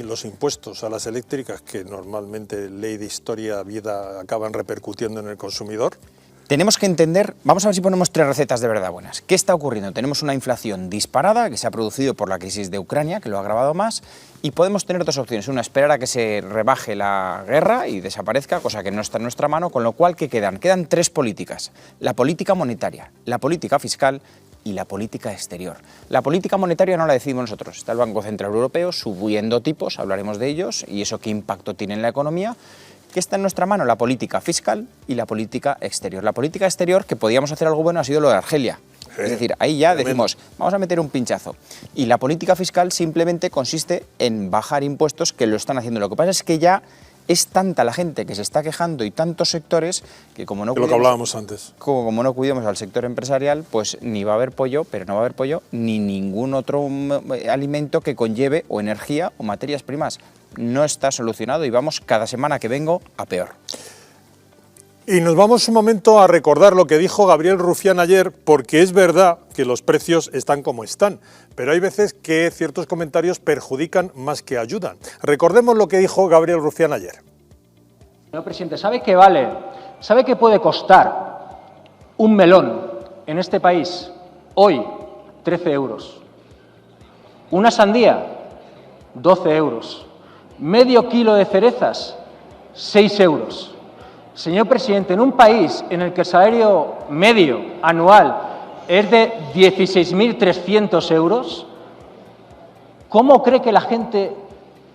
los impuestos a las eléctricas, que normalmente ley de historia, vida, acaban repercutiendo en el consumidor. Tenemos que entender, vamos a ver si ponemos 3 recetas de verdad buenas. ¿Qué está ocurriendo? Tenemos una inflación disparada que se ha producido por la crisis de Ucrania, que lo ha agravado más, y podemos tener 2 opciones. Una, esperar a que se rebaje la guerra y desaparezca, cosa que no está en nuestra mano, con lo cual, ¿qué quedan? Quedan 3 políticas. La política monetaria, la política fiscal y la política exterior. La política monetaria no la decidimos nosotros. Está el Banco Central Europeo subiendo tipos, hablaremos de ellos, y eso qué impacto tiene en la economía. ¿Qué está en nuestra mano? La política fiscal y la política exterior. La política exterior, que podíamos hacer algo bueno, ha sido lo de Argelia. Es decir, ahí ya decimos, vamos a meter un pinchazo. Y la política fiscal simplemente consiste en bajar impuestos, que lo están haciendo. Lo que pasa es que ya es tanta la gente que se está quejando y tantos sectores que como no cuidemos, lo que hablábamos antes. Como no cuidemos al sector empresarial, pues ni va a haber pollo, pero no va a haber pollo ni ningún otro alimento que conlleve o energía o materias primas. No está solucionado y vamos cada semana que vengo a peor. Y nos vamos un momento a recordar lo que dijo Gabriel Rufián ayer, porque es verdad que los precios están como están, pero hay veces que ciertos comentarios perjudican más que ayudan. Recordemos lo que dijo Gabriel Rufián ayer. Señor presidente, ¿sabe qué vale? ¿Sabe qué puede costar un melón en este país hoy? 13 euros. Una sandía, 12 euros. Medio kilo de cerezas, 6 euros. Señor presidente, en un país en el que el salario medio anual es de 16.300 euros, ¿cómo cree que la gente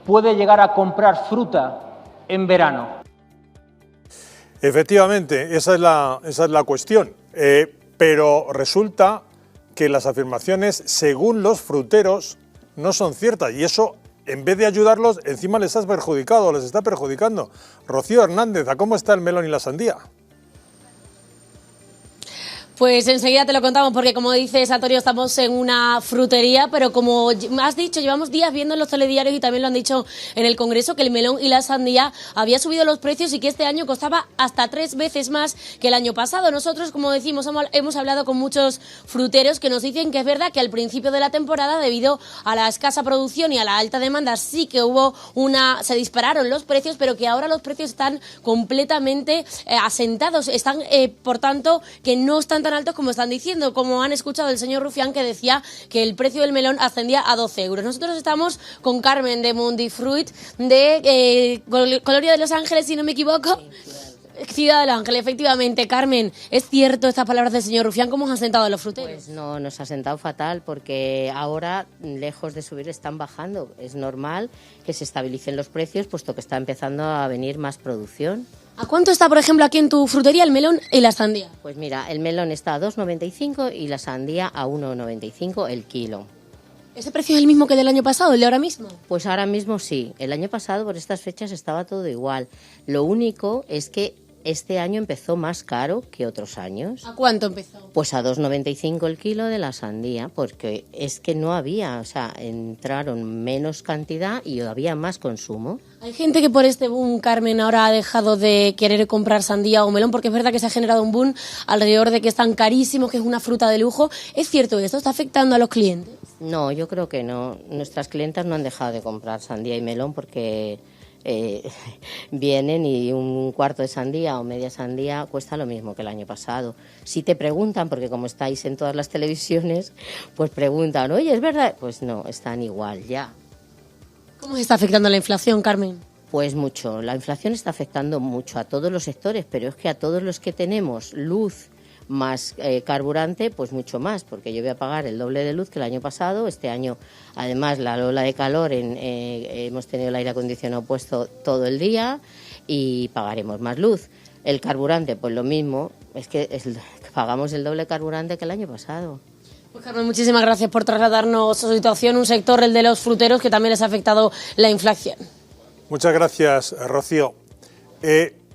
puede llegar a comprar fruta en verano? Efectivamente, esa es la cuestión. Pero resulta que las afirmaciones, según los fruteros, no son ciertas. Y eso, en vez de ayudarlos, encima les has perjudicado, les está perjudicando. Rocío Hernández, ¿a cómo está el melón y la sandía? Pues enseguida te lo contamos porque, como dices, Antonio, estamos en una frutería, pero como has dicho, llevamos días viendo en los telediarios y también lo han dicho en el Congreso que el melón y la sandía había subido los precios y que este año costaba hasta 3 veces más que el año pasado. Nosotros, como decimos, hemos hablado con muchos fruteros que nos dicen que es verdad que al principio de la temporada, debido a la escasa producción y a la alta demanda, sí que se dispararon los precios, pero que ahora los precios están completamente asentados, están, por tanto, que no están tan altos como están diciendo, como han escuchado el señor Rufián, que decía que el precio del melón ascendía a 12 euros. Nosotros estamos con Carmen de Mundifruit, de Colonia de Los Ángeles, si no me equivoco. Ciudad del Ángel, efectivamente. Carmen, ¿es cierto estas palabras del señor Rufián? ¿Cómo os han sentado a los fruteros? Pues no, nos ha sentado fatal porque ahora, lejos de subir, están bajando. Es normal que se estabilicen los precios, puesto que está empezando a venir más producción. ¿A cuánto está, por ejemplo, aquí en tu frutería el melón y la sandía? Pues mira, el melón está a 2,95 y la sandía a 1,95 el kilo. ¿Ese precio es el mismo que del año pasado, el de ahora mismo? Pues ahora mismo sí. El año pasado, por estas fechas, estaba todo igual. Lo único es que este año empezó más caro que otros años. ¿A cuánto empezó? Pues a 2,95 el kilo de la sandía, porque es que no había, o sea, entraron menos cantidad y había más consumo. Hay gente que por este boom, Carmen, ahora ha dejado de querer comprar sandía o melón, porque es verdad que se ha generado un boom alrededor de que están carísimos, que es una fruta de lujo. ¿Es cierto esto? ¿Está afectando a los clientes? No, yo creo que no. Nuestras clientas no han dejado de comprar sandía y melón porque vienen y un cuarto de sandía o media sandía cuesta lo mismo que el año pasado. Si te preguntan, porque como estáis en todas las televisiones, pues preguntan, oye, ¿es verdad? Pues no, están igual ya. ¿Cómo se está afectando la inflación, Carmen? Pues mucho. La inflación está afectando mucho a todos los sectores, pero es que a todos los que tenemos luz más carburante, pues mucho más, porque yo voy a pagar el doble de luz que el año pasado. Este año, además, la ola de calor, hemos tenido el aire acondicionado puesto todo el día y pagaremos más luz. El carburante, pues lo mismo, es que pagamos el doble carburante que el año pasado. Pues Carmen, muchísimas gracias por trasladarnos su situación, un sector, el de los fruteros, que también les ha afectado la inflación. Muchas gracias, Rocío.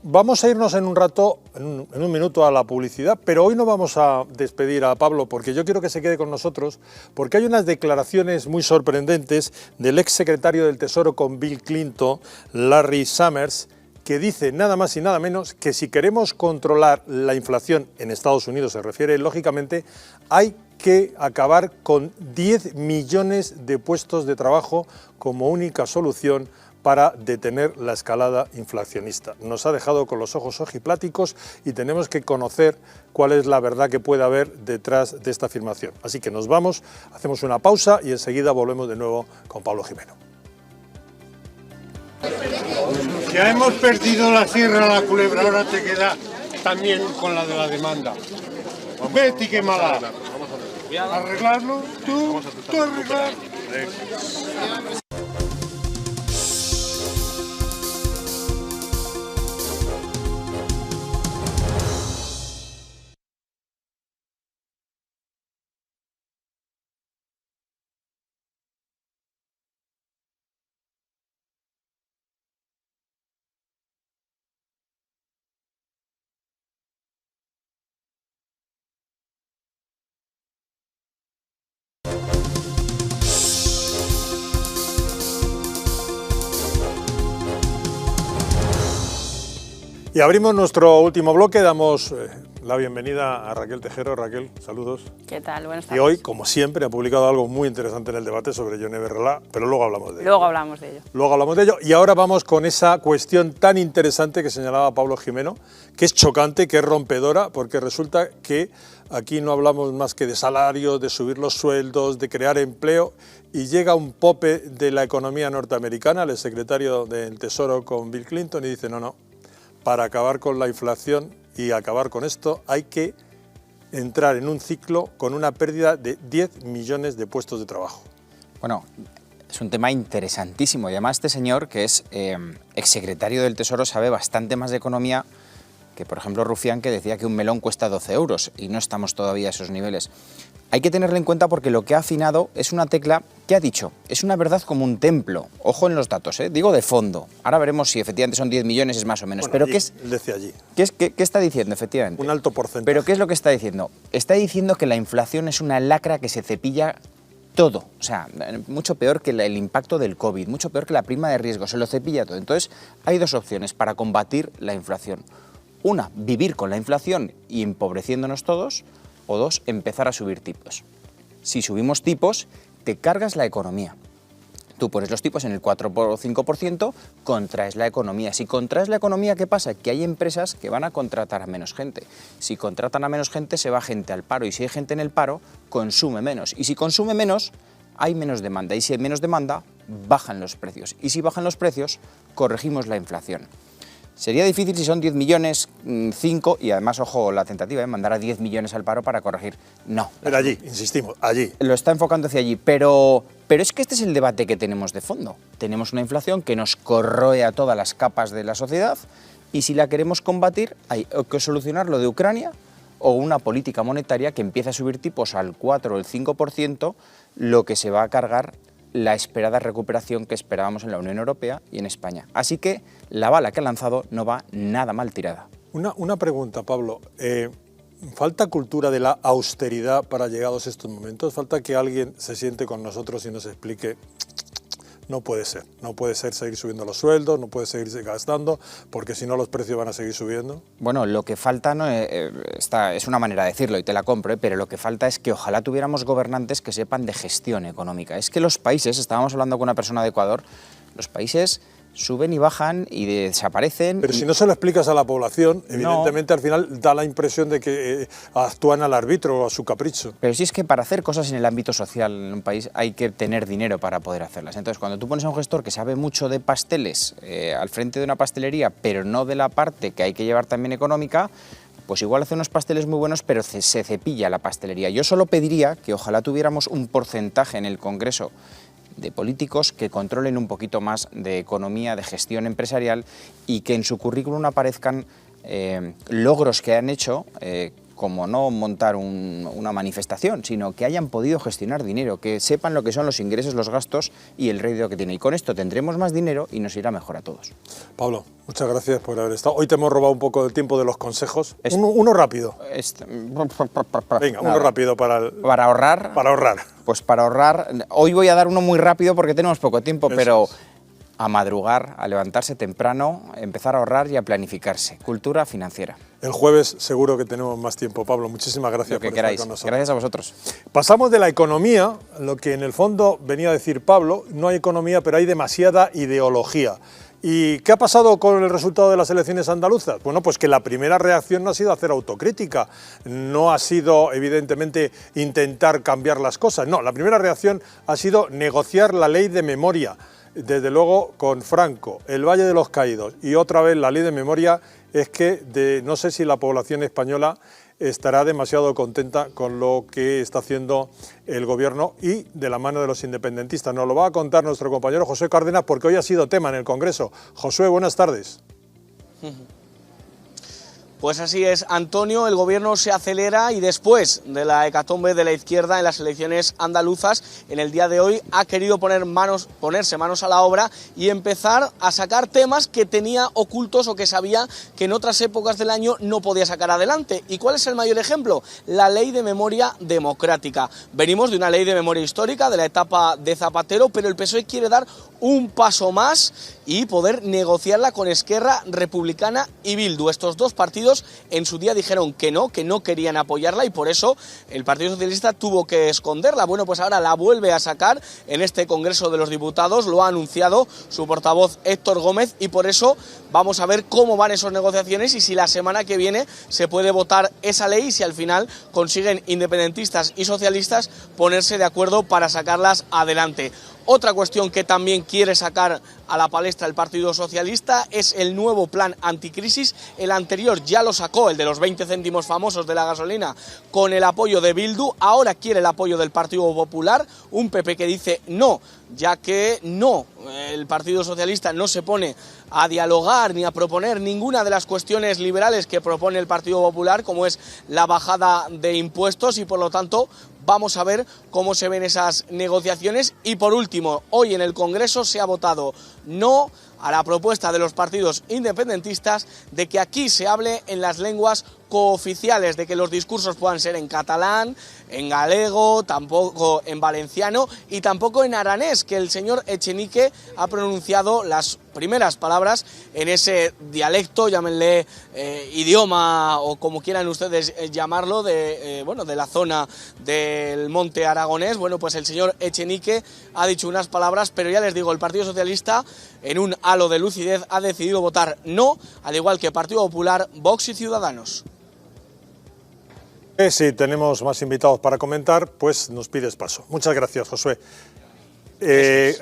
Vamos a irnos en un rato, en un minuto, a la publicidad, pero hoy no vamos a despedir a Pablo porque yo quiero que se quede con nosotros, porque hay unas declaraciones muy sorprendentes del ex secretario del Tesoro con Bill Clinton, Larry Summers, que dice nada más y nada menos que si queremos controlar la inflación en Estados Unidos, se refiere lógicamente, hay que acabar con 10 millones de puestos de trabajo como única solución para detener la escalada inflacionista. Nos ha dejado con los ojos ojipláticos y tenemos que conocer cuál es la verdad que puede haber detrás de esta afirmación. Así que nos vamos, hacemos una pausa y enseguida volvemos de nuevo con Pablo Jimeno. Ya hemos perdido la sierra, la culebra, ahora te queda también con la de la demanda. Vete y quémala. ¿Arreglarlo? ¿Tú arreglar? Y abrimos nuestro último bloque, damos la bienvenida a Raquel Tejero. Raquel, saludos. ¿Qué tal? Buenas tardes. Y hoy, como siempre, ha publicado algo muy interesante en el debate sobre Yone Belarra, pero luego hablamos de ello. Luego hablamos de ello. Luego hablamos de ello y ahora vamos con esa cuestión tan interesante que señalaba Pablo Jimeno, que es chocante, que es rompedora, porque resulta que aquí no hablamos más que de salarios, de subir los sueldos, de crear empleo, y llega un pope de la economía norteamericana, el secretario del Tesoro con Bill Clinton, y dice, no, para acabar con la inflación y acabar con esto hay que entrar en un ciclo con una pérdida de 10 millones de puestos de trabajo. Bueno, es un tema interesantísimo y además este señor, que es exsecretario del Tesoro, sabe bastante más de economía que, por ejemplo, Rufián, que decía que un melón cuesta 12 euros y no estamos todavía a esos niveles. Hay que tenerlo en cuenta porque lo que ha afinado es una tecla que ha dicho, es una verdad como un templo. Ojo en los datos, digo de fondo. Ahora veremos si efectivamente son 10 millones, es más o menos. Bueno, pero allí, ¿qué es? él decía allí. ¿Qué está diciendo, efectivamente? Un alto porcentaje. Pero ¿qué es lo que está diciendo? Está diciendo que la inflación es una lacra que se cepilla todo. O sea, mucho peor que el impacto del COVID, mucho peor que la prima de riesgo, se lo cepilla todo. Entonces, hay dos opciones para combatir la inflación. Una, vivir con la inflación y empobreciéndonos todos, o dos, empezar a subir tipos. Si subimos tipos, te cargas la economía. Tú pones los tipos en el 4 o 5%, contraes la economía. Si contraes la economía, ¿qué pasa? Que hay empresas que van a contratar a menos gente. Si contratan a menos gente, se va gente al paro. Y si hay gente en el paro, consume menos. Y si consume menos, hay menos demanda. Y si hay menos demanda, bajan los precios. Y si bajan los precios, corregimos la inflación. Sería difícil si son 10 millones, 5, y además, ojo, la tentativa, mandar a 10 millones al paro para corregir. No. Pero allí, insistimos, allí. Lo está enfocando hacia allí, pero es que este es el debate que tenemos de fondo. Tenemos una inflación que nos corroe a todas las capas de la sociedad y si la queremos combatir hay que solucionar lo de Ucrania o una política monetaria que empiece a subir tipos al 4 o el 5%, lo que se va a cargar la esperada recuperación que esperábamos en la Unión Europea y en España. Así que la bala que ha lanzado no va nada mal tirada. Una pregunta, Pablo. ¿Falta cultura de la austeridad para llegados estos momentos? ¿Falta que alguien se siente con nosotros y nos explique? No puede ser seguir subiendo los sueldos, no puede seguir gastando, porque si no los precios van a seguir subiendo. Bueno, lo que falta no es una manera de decirlo y te la compro, pero lo que falta es que ojalá tuviéramos gobernantes que sepan de gestión económica. Es que los países, estábamos hablando con una persona de Ecuador, los países suben y bajan y desaparecen. Pero si no se lo explicas a la población, evidentemente al final da la impresión de que actúan al árbitro o a su capricho. Pero si es que para hacer cosas en el ámbito social en un país hay que tener dinero para poder hacerlas. Entonces, cuando tú pones a un gestor que sabe mucho de pasteles al frente de una pastelería, pero no de la parte que hay que llevar también económica, pues igual hace unos pasteles muy buenos, pero se cepilla la pastelería. Yo solo pediría que ojalá tuviéramos un porcentaje en el Congreso de políticos que controlen un poquito más de economía, de gestión empresarial y que en su currículum aparezcan logros que han hecho, como no montar una manifestación, sino que hayan podido gestionar dinero, que sepan lo que son los ingresos, los gastos y el rédito que tiene. Y con esto tendremos más dinero y nos irá mejor a todos. Pablo, muchas gracias por haber estado. Hoy te hemos robado un poco del tiempo de los consejos. Uno rápido. Venga, uno rápido para ahorrar. Para ahorrar. Pues para ahorrar, hoy voy a dar uno muy rápido porque tenemos poco tiempo, pero a madrugar, a levantarse temprano, empezar a ahorrar y a planificarse. Cultura financiera. El jueves seguro que tenemos más tiempo. Pablo, muchísimas gracias por estar con nosotros. Gracias a vosotros. Pasamos de la economía, lo que en el fondo venía a decir Pablo, no hay economía, pero hay demasiada ideología. ¿Y qué ha pasado con el resultado de las elecciones andaluzas? Bueno, pues que la primera reacción no ha sido hacer autocrítica, no ha sido, evidentemente, intentar cambiar las cosas. No, la primera reacción ha sido negociar la ley de memoria. Desde luego, con Franco, el Valle de los Caídos y otra vez la ley de memoria, es que no sé si la población española estará demasiado contenta con lo que está haciendo el gobierno y de la mano de los independentistas. Nos lo va a contar nuestro compañero Josué Cárdenas porque hoy ha sido tema en el Congreso. Josué, buenas tardes. Pues así es, Antonio, el gobierno se acelera y después de la hecatombe de la izquierda en las elecciones andaluzas, en el día de hoy ha querido ponerse manos a la obra y empezar a sacar temas que tenía ocultos o que sabía que en otras épocas del año no podía sacar adelante. ¿Y cuál es el mayor ejemplo? La ley de memoria democrática. Venimos de una ley de memoria histórica de la etapa de Zapatero, pero el PSOE quiere dar un paso más y poder negociarla con Esquerra Republicana y Bildu. Estos dos partidos en su día dijeron que no querían apoyarla y por eso el Partido Socialista tuvo que esconderla. Bueno, pues ahora la vuelve a sacar en este Congreso de los Diputados, lo ha anunciado su portavoz Héctor Gómez y por eso vamos a ver cómo van esas negociaciones y si la semana que viene se puede votar esa ley y si al final consiguen independentistas y socialistas ponerse de acuerdo para sacarlas adelante. Otra cuestión que también quiere sacar a la palestra el Partido Socialista es el nuevo plan anticrisis. El anterior ya lo sacó, el de los 20 céntimos famosos de la gasolina, con el apoyo de Bildu. Ahora quiere el apoyo del Partido Popular, un PP que dice no, ya que no, el Partido Socialista no se pone a dialogar ni a proponer ninguna de las cuestiones liberales que propone el Partido Popular, como es la bajada de impuestos y por lo tanto vamos a ver cómo se ven esas negociaciones. Y por último, hoy en el Congreso se ha votado no a la propuesta de los partidos independentistas de que aquí se hable en las lenguas cooficiales, de que los discursos puedan ser en catalán, en galego, tampoco en valenciano y tampoco en aranés, que el señor Echenique ha pronunciado las primeras palabras en ese dialecto, llámenle idioma o como quieran ustedes llamarlo, de la zona del Monte Aragonés. Bueno, pues el señor Echenique ha dicho unas palabras, pero ya les digo, el Partido Socialista, en un halo de lucidez, ha decidido votar no, al igual que Partido Popular, Vox y Ciudadanos. Si tenemos más invitados para comentar, pues nos pides paso. Muchas gracias, Josué.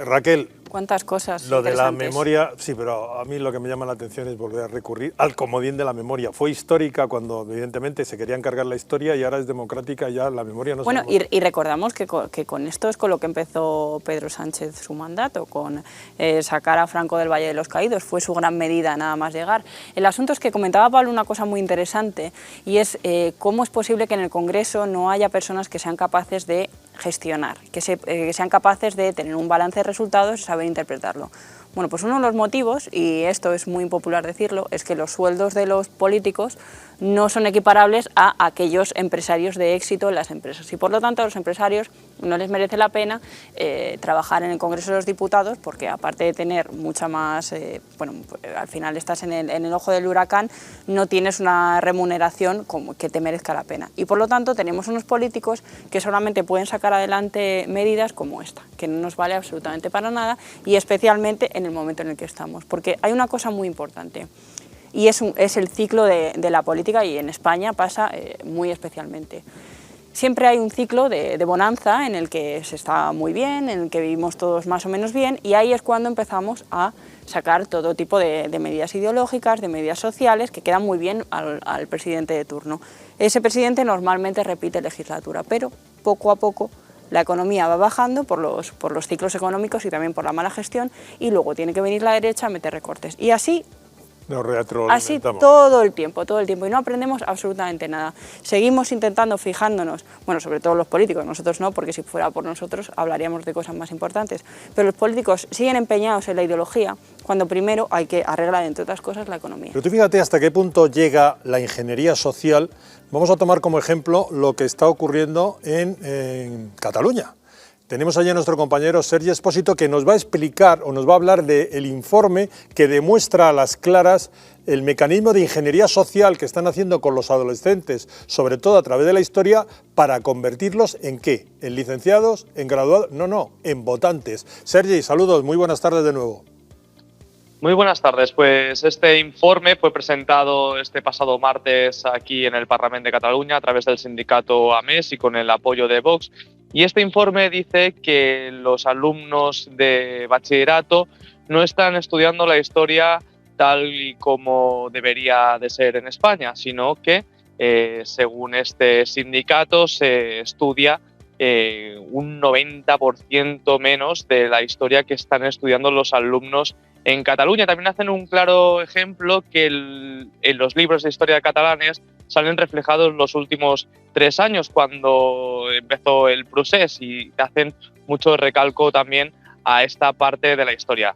Raquel, cuántas cosas Lo de la interesantes. memoria, sí, pero a mí lo que me llama la atención es volver a recurrir al comodín de la memoria. Fue histórica cuando evidentemente se querían cargar la historia y ahora es democrática y ya la memoria no Bueno, se... y recordamos que con esto es con lo que empezó Pedro Sánchez su mandato, con sacar a Franco del Valle de los Caídos, fue su gran medida nada más llegar. El asunto es que comentaba Pablo una cosa muy interesante y es cómo es posible que en el Congreso no haya personas que sean capaces de gestionar, que sean capaces de tener un balance de resultados y saber interpretarlo. Bueno, pues uno de los motivos, y esto es muy impopular decirlo, es que los sueldos de los políticos no son equiparables a aquellos empresarios de éxito en las empresas y por lo tanto a los empresarios no les merece la pena trabajar en el Congreso de los Diputados porque aparte de tener mucha más, bueno, al final estás en el ojo del huracán, no tienes una remuneración como que te merezca la pena y por lo tanto tenemos unos políticos que solamente pueden sacar adelante medidas como esta, que no nos vale absolutamente para nada y especialmente en el momento en el que estamos, porque hay una cosa muy importante. Y es el ciclo de la política y en España pasa muy especialmente. Siempre hay un ciclo de bonanza en el que se está muy bien, en el que vivimos todos más o menos bien y ahí es cuando empezamos a sacar todo tipo de medidas ideológicas, de medidas sociales que quedan muy bien al presidente de turno. Ese presidente normalmente repite legislatura, pero poco a poco la economía va bajando por los ciclos económicos y también por la mala gestión y luego tiene que venir la derecha a meter recortes. Y así todo el tiempo y no aprendemos absolutamente nada. Seguimos intentando fijándonos, bueno, sobre todo los políticos, nosotros no, porque si fuera por nosotros hablaríamos de cosas más importantes, pero los políticos siguen empeñados en la ideología cuando primero hay que arreglar, entre otras cosas, la economía. Pero tú fíjate hasta qué punto llega la ingeniería social. Vamos a tomar como ejemplo lo que está ocurriendo en Cataluña. Tenemos allí a nuestro compañero Sergi Espósito que nos va a explicar o nos va a hablar del informe que demuestra a las claras el mecanismo de ingeniería social que están haciendo con los adolescentes, sobre todo a través de la historia, para convertirlos en ¿qué? ¿En licenciados? ¿En graduados? No, en votantes. Sergi, saludos, muy buenas tardes de nuevo. Muy buenas tardes, pues este informe fue presentado este pasado martes aquí en el Parlamento de Cataluña a través del sindicato AMES y con el apoyo de Vox. Y este informe dice que los alumnos de bachillerato no están estudiando la historia tal y como debería de ser en España, sino que, según este sindicato, se estudia un 90% menos de la historia que están estudiando los alumnos en Cataluña. También hacen un claro ejemplo que en los libros de historia catalanes salen reflejados los últimos 3 años cuando empezó el procés y hacen mucho recalco también a esta parte de la historia.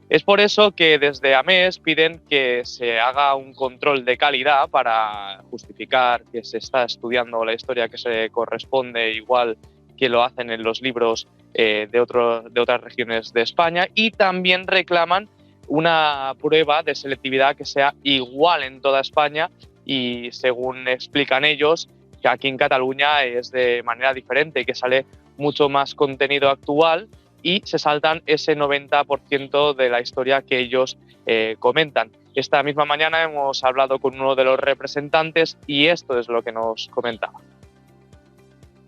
Es por eso que desde AMES piden que se haga un control de calidad para justificar que se está estudiando la historia que se corresponde igual que lo hacen en los libros de otras regiones de España y también reclaman una prueba de selectividad que sea igual en toda España y según explican ellos, que aquí en Cataluña es de manera diferente, que sale mucho más contenido actual y se saltan ese 90% de la historia que ellos comentan. Esta misma mañana hemos hablado con uno de los representantes y esto es lo que nos comentaba.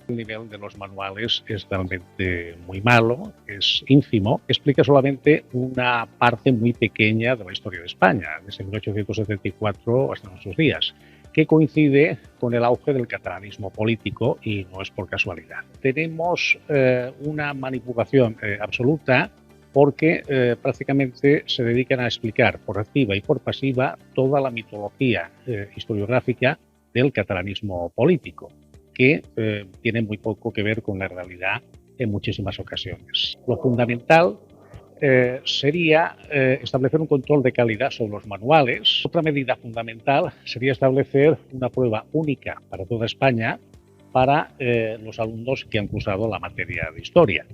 El nivel de los manuales es realmente muy malo, es ínfimo, explica solamente una parte muy pequeña de la historia de España, desde 1874 hasta nuestros días, que coincide con el auge del catalanismo político y no es por casualidad. Tenemos una manipulación absoluta porque prácticamente se dedican a explicar por activa y por pasiva toda la mitología historiográfica del catalanismo político, que tiene muy poco que ver con la realidad en muchísimas ocasiones. Lo fundamental sería establecer un control de calidad sobre los manuales. Otra medida fundamental sería establecer una prueba única para toda España para los alumnos que han cursado la materia de historia.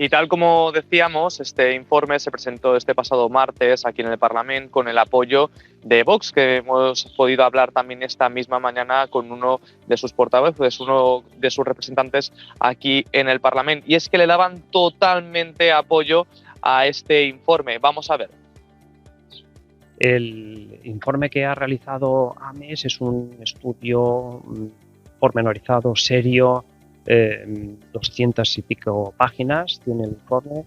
Y tal como decíamos, este informe se presentó este pasado martes aquí en el Parlamento con el apoyo de Vox, que hemos podido hablar también esta misma mañana con uno de sus portavoces, uno de sus representantes aquí en el Parlamento. Y es que le daban totalmente apoyo a este informe. Vamos a ver. El informe que ha realizado AMES es un estudio pormenorizado, serio, 200 y pico páginas tiene el informe,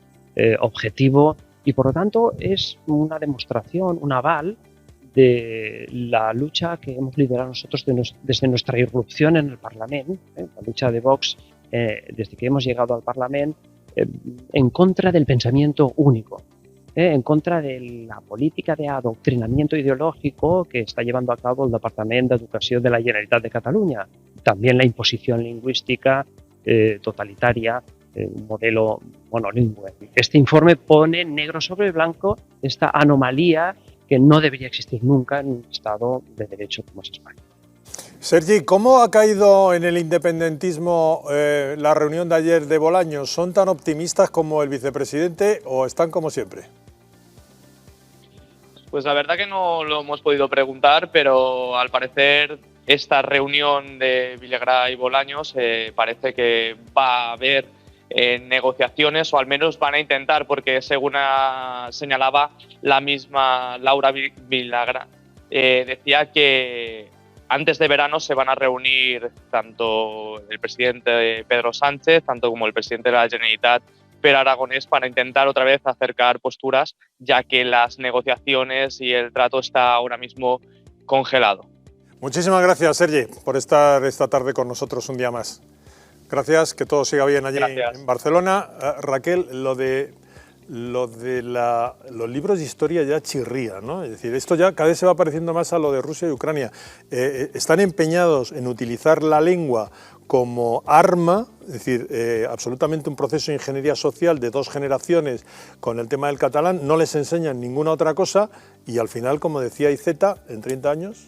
objetivo, y por lo tanto es una demostración, un aval de la lucha que hemos liderado nosotros desde nuestra irrupción en el Parlamento, la lucha de Vox desde que hemos llegado al Parlamento, en contra del pensamiento único, en contra de la política de adoctrinamiento ideológico que está llevando a cabo el Departamento d'Educació de la Generalitat de Cataluña. También la imposición lingüística totalitaria, un modelo monolingüe. Este informe pone negro sobre blanco esta anomalía que no debería existir nunca en un Estado de Derecho como es España. Sergi, ¿cómo ha caído en el independentismo la reunión de ayer de Bolaños? ¿Son tan optimistas como el vicepresidente o están como siempre? Pues la verdad que no lo hemos podido preguntar, pero al parecer esta reunión de Villagrá y Bolaños parece que va a haber negociaciones, o al menos van a intentar, porque según señalaba la misma Laura Villagrá, decía que antes de verano se van a reunir tanto el presidente Pedro Sánchez, tanto como el presidente de la Generalitat, Pere Aragonès, para intentar otra vez acercar posturas, ya que las negociaciones y el trato está ahora mismo congelado. Muchísimas gracias, Sergi, por estar esta tarde con nosotros un día más. Gracias, que todo siga bien allí en Barcelona. Raquel, lo de los libros de historia ya chirría, ¿no? Es decir, esto ya cada vez se va pareciendo más a lo de Rusia y Ucrania. Están empeñados en utilizar la lengua como arma, es decir, absolutamente un proceso de ingeniería social de 2 generaciones con el tema del catalán, no les enseñan ninguna otra cosa y al final, como decía Iceta, en 30 años...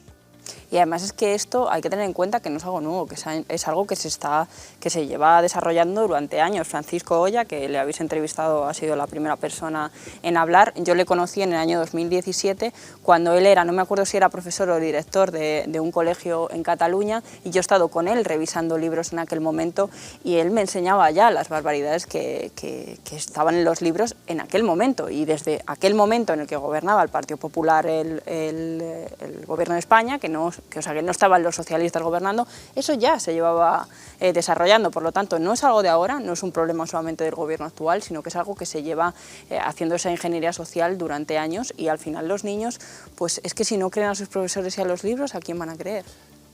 Y además es que esto hay que tener en cuenta que no es algo nuevo, que es algo que se lleva desarrollando durante años. Francisco Oya, que le habéis entrevistado, ha sido la primera persona en hablar. Yo le conocí en el año 2017, cuando él era, no me acuerdo si era profesor o director de un colegio en Cataluña, y yo he estado con él revisando libros en aquel momento, y él me enseñaba ya las barbaridades que estaban en los libros en aquel momento. Y desde aquel momento en el que gobernaba el Partido Popular el gobierno de España, que no estaban los socialistas gobernando, eso ya se llevaba desarrollando. Por lo tanto, no es algo de ahora, no es un problema solamente del gobierno actual, sino que es algo que se lleva haciendo esa ingeniería social durante años, y al final los niños, pues es que si no creen a sus profesores y a los libros, ¿a quién van a creer?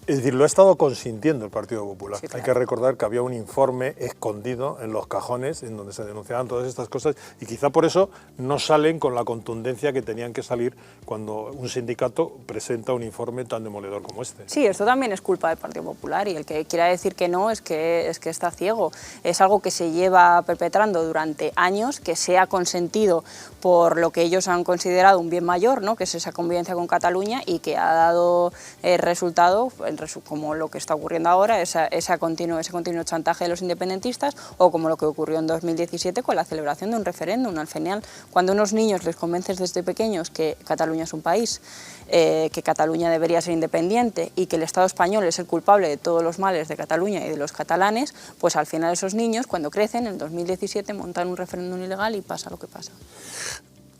Es decir, lo ha estado consintiendo el Partido Popular. Sí, claro. Hay que recordar que había un informe escondido en los cajones en donde se denunciaban todas estas cosas y quizá por eso no salen con la contundencia que tenían que salir cuando un sindicato presenta un informe tan demoledor como este. Sí, esto también es culpa del Partido Popular, y el que quiera decir que no es que está ciego. Es algo que se lleva perpetrando durante años, que se ha consentido por lo que ellos han considerado un bien mayor, ¿no?, que es esa convivencia con Cataluña, y que ha dado resultado, como lo que está ocurriendo ahora, ese continuo chantaje de los independentistas, o como lo que ocurrió en 2017 con la celebración de un referéndum. Al final, cuando a unos niños les convences desde pequeños que Cataluña es un país, que Cataluña debería ser independiente y que el Estado español es el culpable de todos los males de Cataluña y de los catalanes, pues al final esos niños, cuando crecen, en 2017 montan un referéndum ilegal y pasa lo que pasa.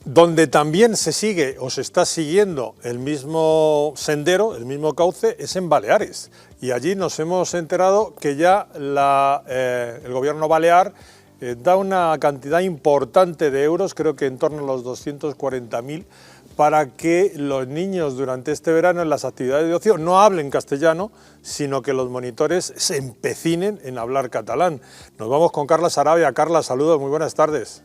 Donde también se sigue o se está siguiendo el mismo sendero, el mismo cauce, es en Baleares. Y allí nos hemos enterado que ya el gobierno balear da una cantidad importante de euros, creo que en torno a los 240.000, para que los niños durante este verano en las actividades de ocio no hablen castellano, sino que los monitores se empecinen en hablar catalán. Nos vamos con Carla Sarabia. Carla, saludos, muy buenas tardes.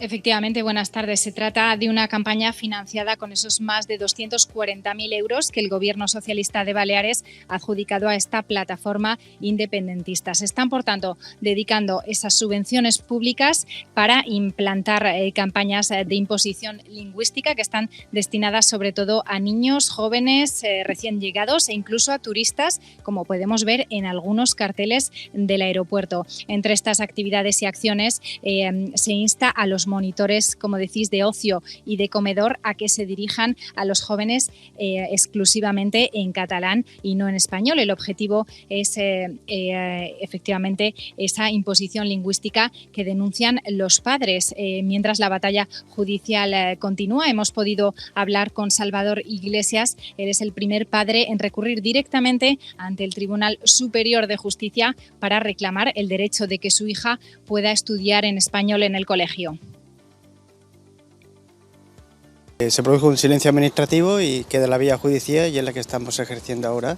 Efectivamente, buenas tardes. Se trata de una campaña financiada con esos más de 240.000 euros que el Gobierno socialista de Baleares ha adjudicado a esta plataforma independentista. Se están, por tanto, dedicando esas subvenciones públicas para implantar campañas de imposición lingüística que están destinadas sobre todo a niños, jóvenes, recién llegados e incluso a turistas, como podemos ver en algunos carteles del aeropuerto. Entre estas actividades y acciones se insta a los monitores, como decís, de ocio y de comedor a que se dirijan a los jóvenes exclusivamente en catalán y no en español. El objetivo es efectivamente esa imposición lingüística que denuncian los padres. Mientras la batalla judicial continúa, hemos podido hablar con Salvador Iglesias. Él es el primer padre en recurrir directamente ante el Tribunal Superior de Justicia para reclamar el derecho de que su hija pueda estudiar en español en el colegio. Se produjo un silencio administrativo y queda la vía judicial y es la que estamos ejerciendo ahora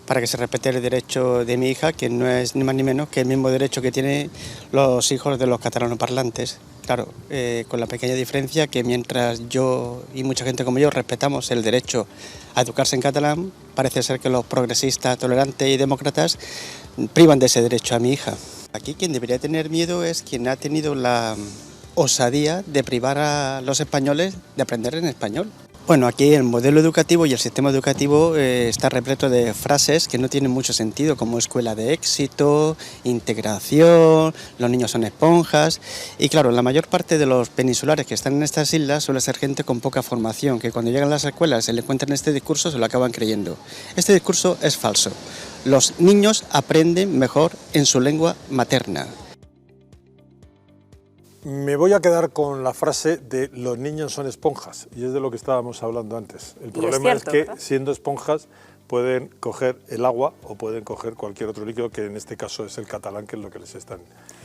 para que se respete el derecho de mi hija, que no es ni más ni menos que el mismo derecho que tienen los hijos de los catalanoparlantes. Claro, con la pequeña diferencia que mientras yo y mucha gente como yo respetamos el derecho a educarse en catalán, parece ser que los progresistas, tolerantes y demócratas privan de ese derecho a mi hija. Aquí quien debería tener miedo es quien ha tenido la osadía de privar a los españoles de aprender en español. Bueno, aquí el modelo educativo y el sistema educativo está repleto de frases que no tienen mucho sentido, como escuela de éxito, integración, los niños son esponjas. Y claro, la mayor parte de los peninsulares que están en estas islas suele ser gente con poca formación, que cuando llegan a las escuelas se le cuentan este discurso se lo acaban creyendo. Este discurso es falso. Los niños aprenden mejor en su lengua materna. Me voy a quedar con la frase de los niños son esponjas, y es de lo que estábamos hablando antes. El problema es que siendo esponjas pueden coger el agua o pueden coger cualquier otro líquido, que en este caso es el catalán, que es lo que les están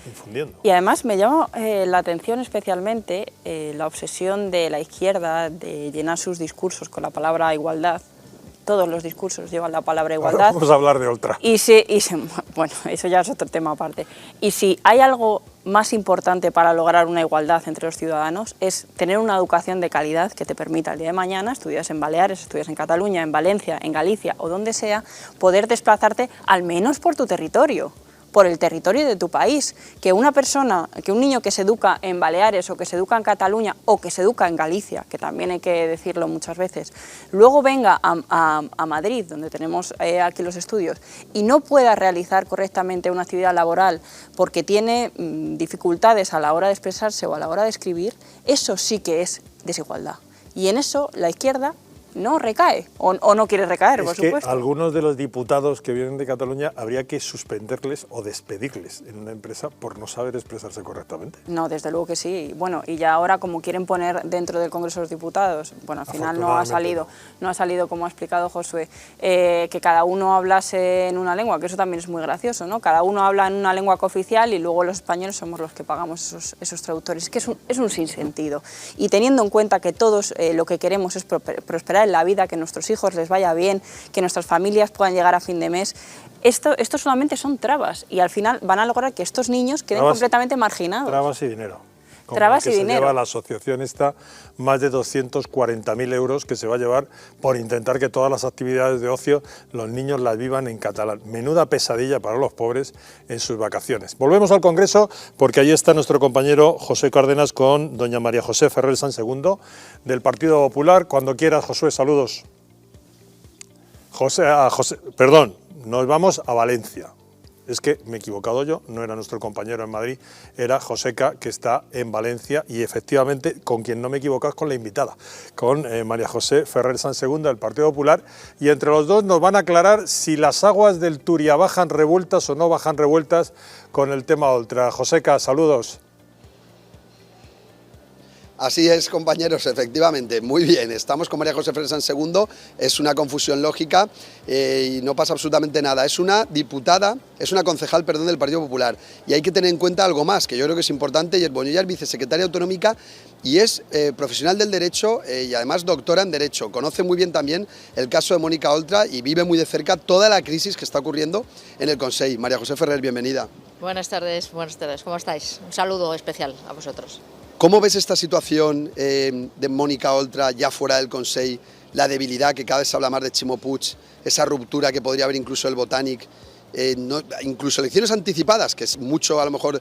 infundiendo. Y además me llama la atención especialmente la obsesión de la izquierda de llenar sus discursos con la palabra igualdad. Todos los discursos llevan la palabra igualdad. Ahora vamos a hablar de otra. Bueno, eso ya es otro tema aparte. Y si hay algo más importante para lograr una igualdad entre los ciudadanos es tener una educación de calidad que te permita el día de mañana, estudias en Baleares, estudias en Cataluña, en Valencia, en Galicia o donde sea, poder desplazarte al menos por tu territorio, por el territorio de tu país. Que una persona, que un niño que se educa en Baleares o que se educa en Cataluña o que se educa en Galicia, que también hay que decirlo muchas veces, luego venga a Madrid, donde tenemos aquí los estudios, y no pueda realizar correctamente una actividad laboral porque tiene dificultades a la hora de expresarse o a la hora de escribir, eso sí que es desigualdad. Y en eso la izquierda no recae, o no quiere recaer, por supuesto. Algunos de los diputados que vienen de Cataluña habría que suspenderles o despedirles en una empresa por no saber expresarse correctamente. No, desde luego que sí. Bueno, y ya ahora como quieren poner dentro del Congreso de los Diputados, bueno, al final no ha salido como ha explicado Josué, que cada uno hablase en una lengua, que eso también es muy gracioso, ¿no? Cada uno habla en una lengua cooficial y luego los españoles somos los que pagamos esos traductores. Es que es un sinsentido. Y teniendo en cuenta que todos lo que queremos es prosperar en la vida, que a nuestros hijos les vaya bien, que nuestras familias puedan llegar a fin de mes, esto solamente son trabas y al final van a lograr que estos niños queden completamente marginados. Trabas y dinero. Trabas y dinero. Se lleva la asociación esta más de 240.000 euros que se va a llevar por intentar que todas las actividades de ocio los niños las vivan en catalán. Menuda pesadilla para los pobres en sus vacaciones. Volvemos al Congreso porque ahí está nuestro compañero José Cárdenas con doña María José Ferrer San Segundo del Partido Popular. Cuando quieras, Josué, saludos. Perdón, nos vamos a Valencia. Es que me he equivocado yo, no era nuestro compañero en Madrid, era Joseca, que está en Valencia, y efectivamente con quien no me he equivocado es con la invitada, con María José Ferrer San Segundo del Partido Popular, y entre los dos nos van a aclarar si las aguas del Turia bajan revueltas o no bajan revueltas con el tema Oltra. Joseca, saludos. Así es, compañeros, efectivamente, muy bien, estamos con María José Ferrer San Segundo, es una confusión lógica y no pasa absolutamente nada, es una diputada, es una concejal, perdón, del Partido Popular, y hay que tener en cuenta algo más, que yo creo que es importante, y ella es vicesecretaria autonómica y es profesional del derecho y además doctora en derecho, conoce muy bien también el caso de Mónica Oltra y vive muy de cerca toda la crisis que está ocurriendo en el Consell. María José Ferrer, bienvenida. Buenas tardes, ¿cómo estáis? Un saludo especial a vosotros. ¿Cómo ves esta situación de Mónica Oltra ya fuera del Consell, la debilidad que cada vez se habla más de Ximo Puig, esa ruptura que podría haber incluso el Botànic, incluso elecciones anticipadas, que es mucho a lo mejor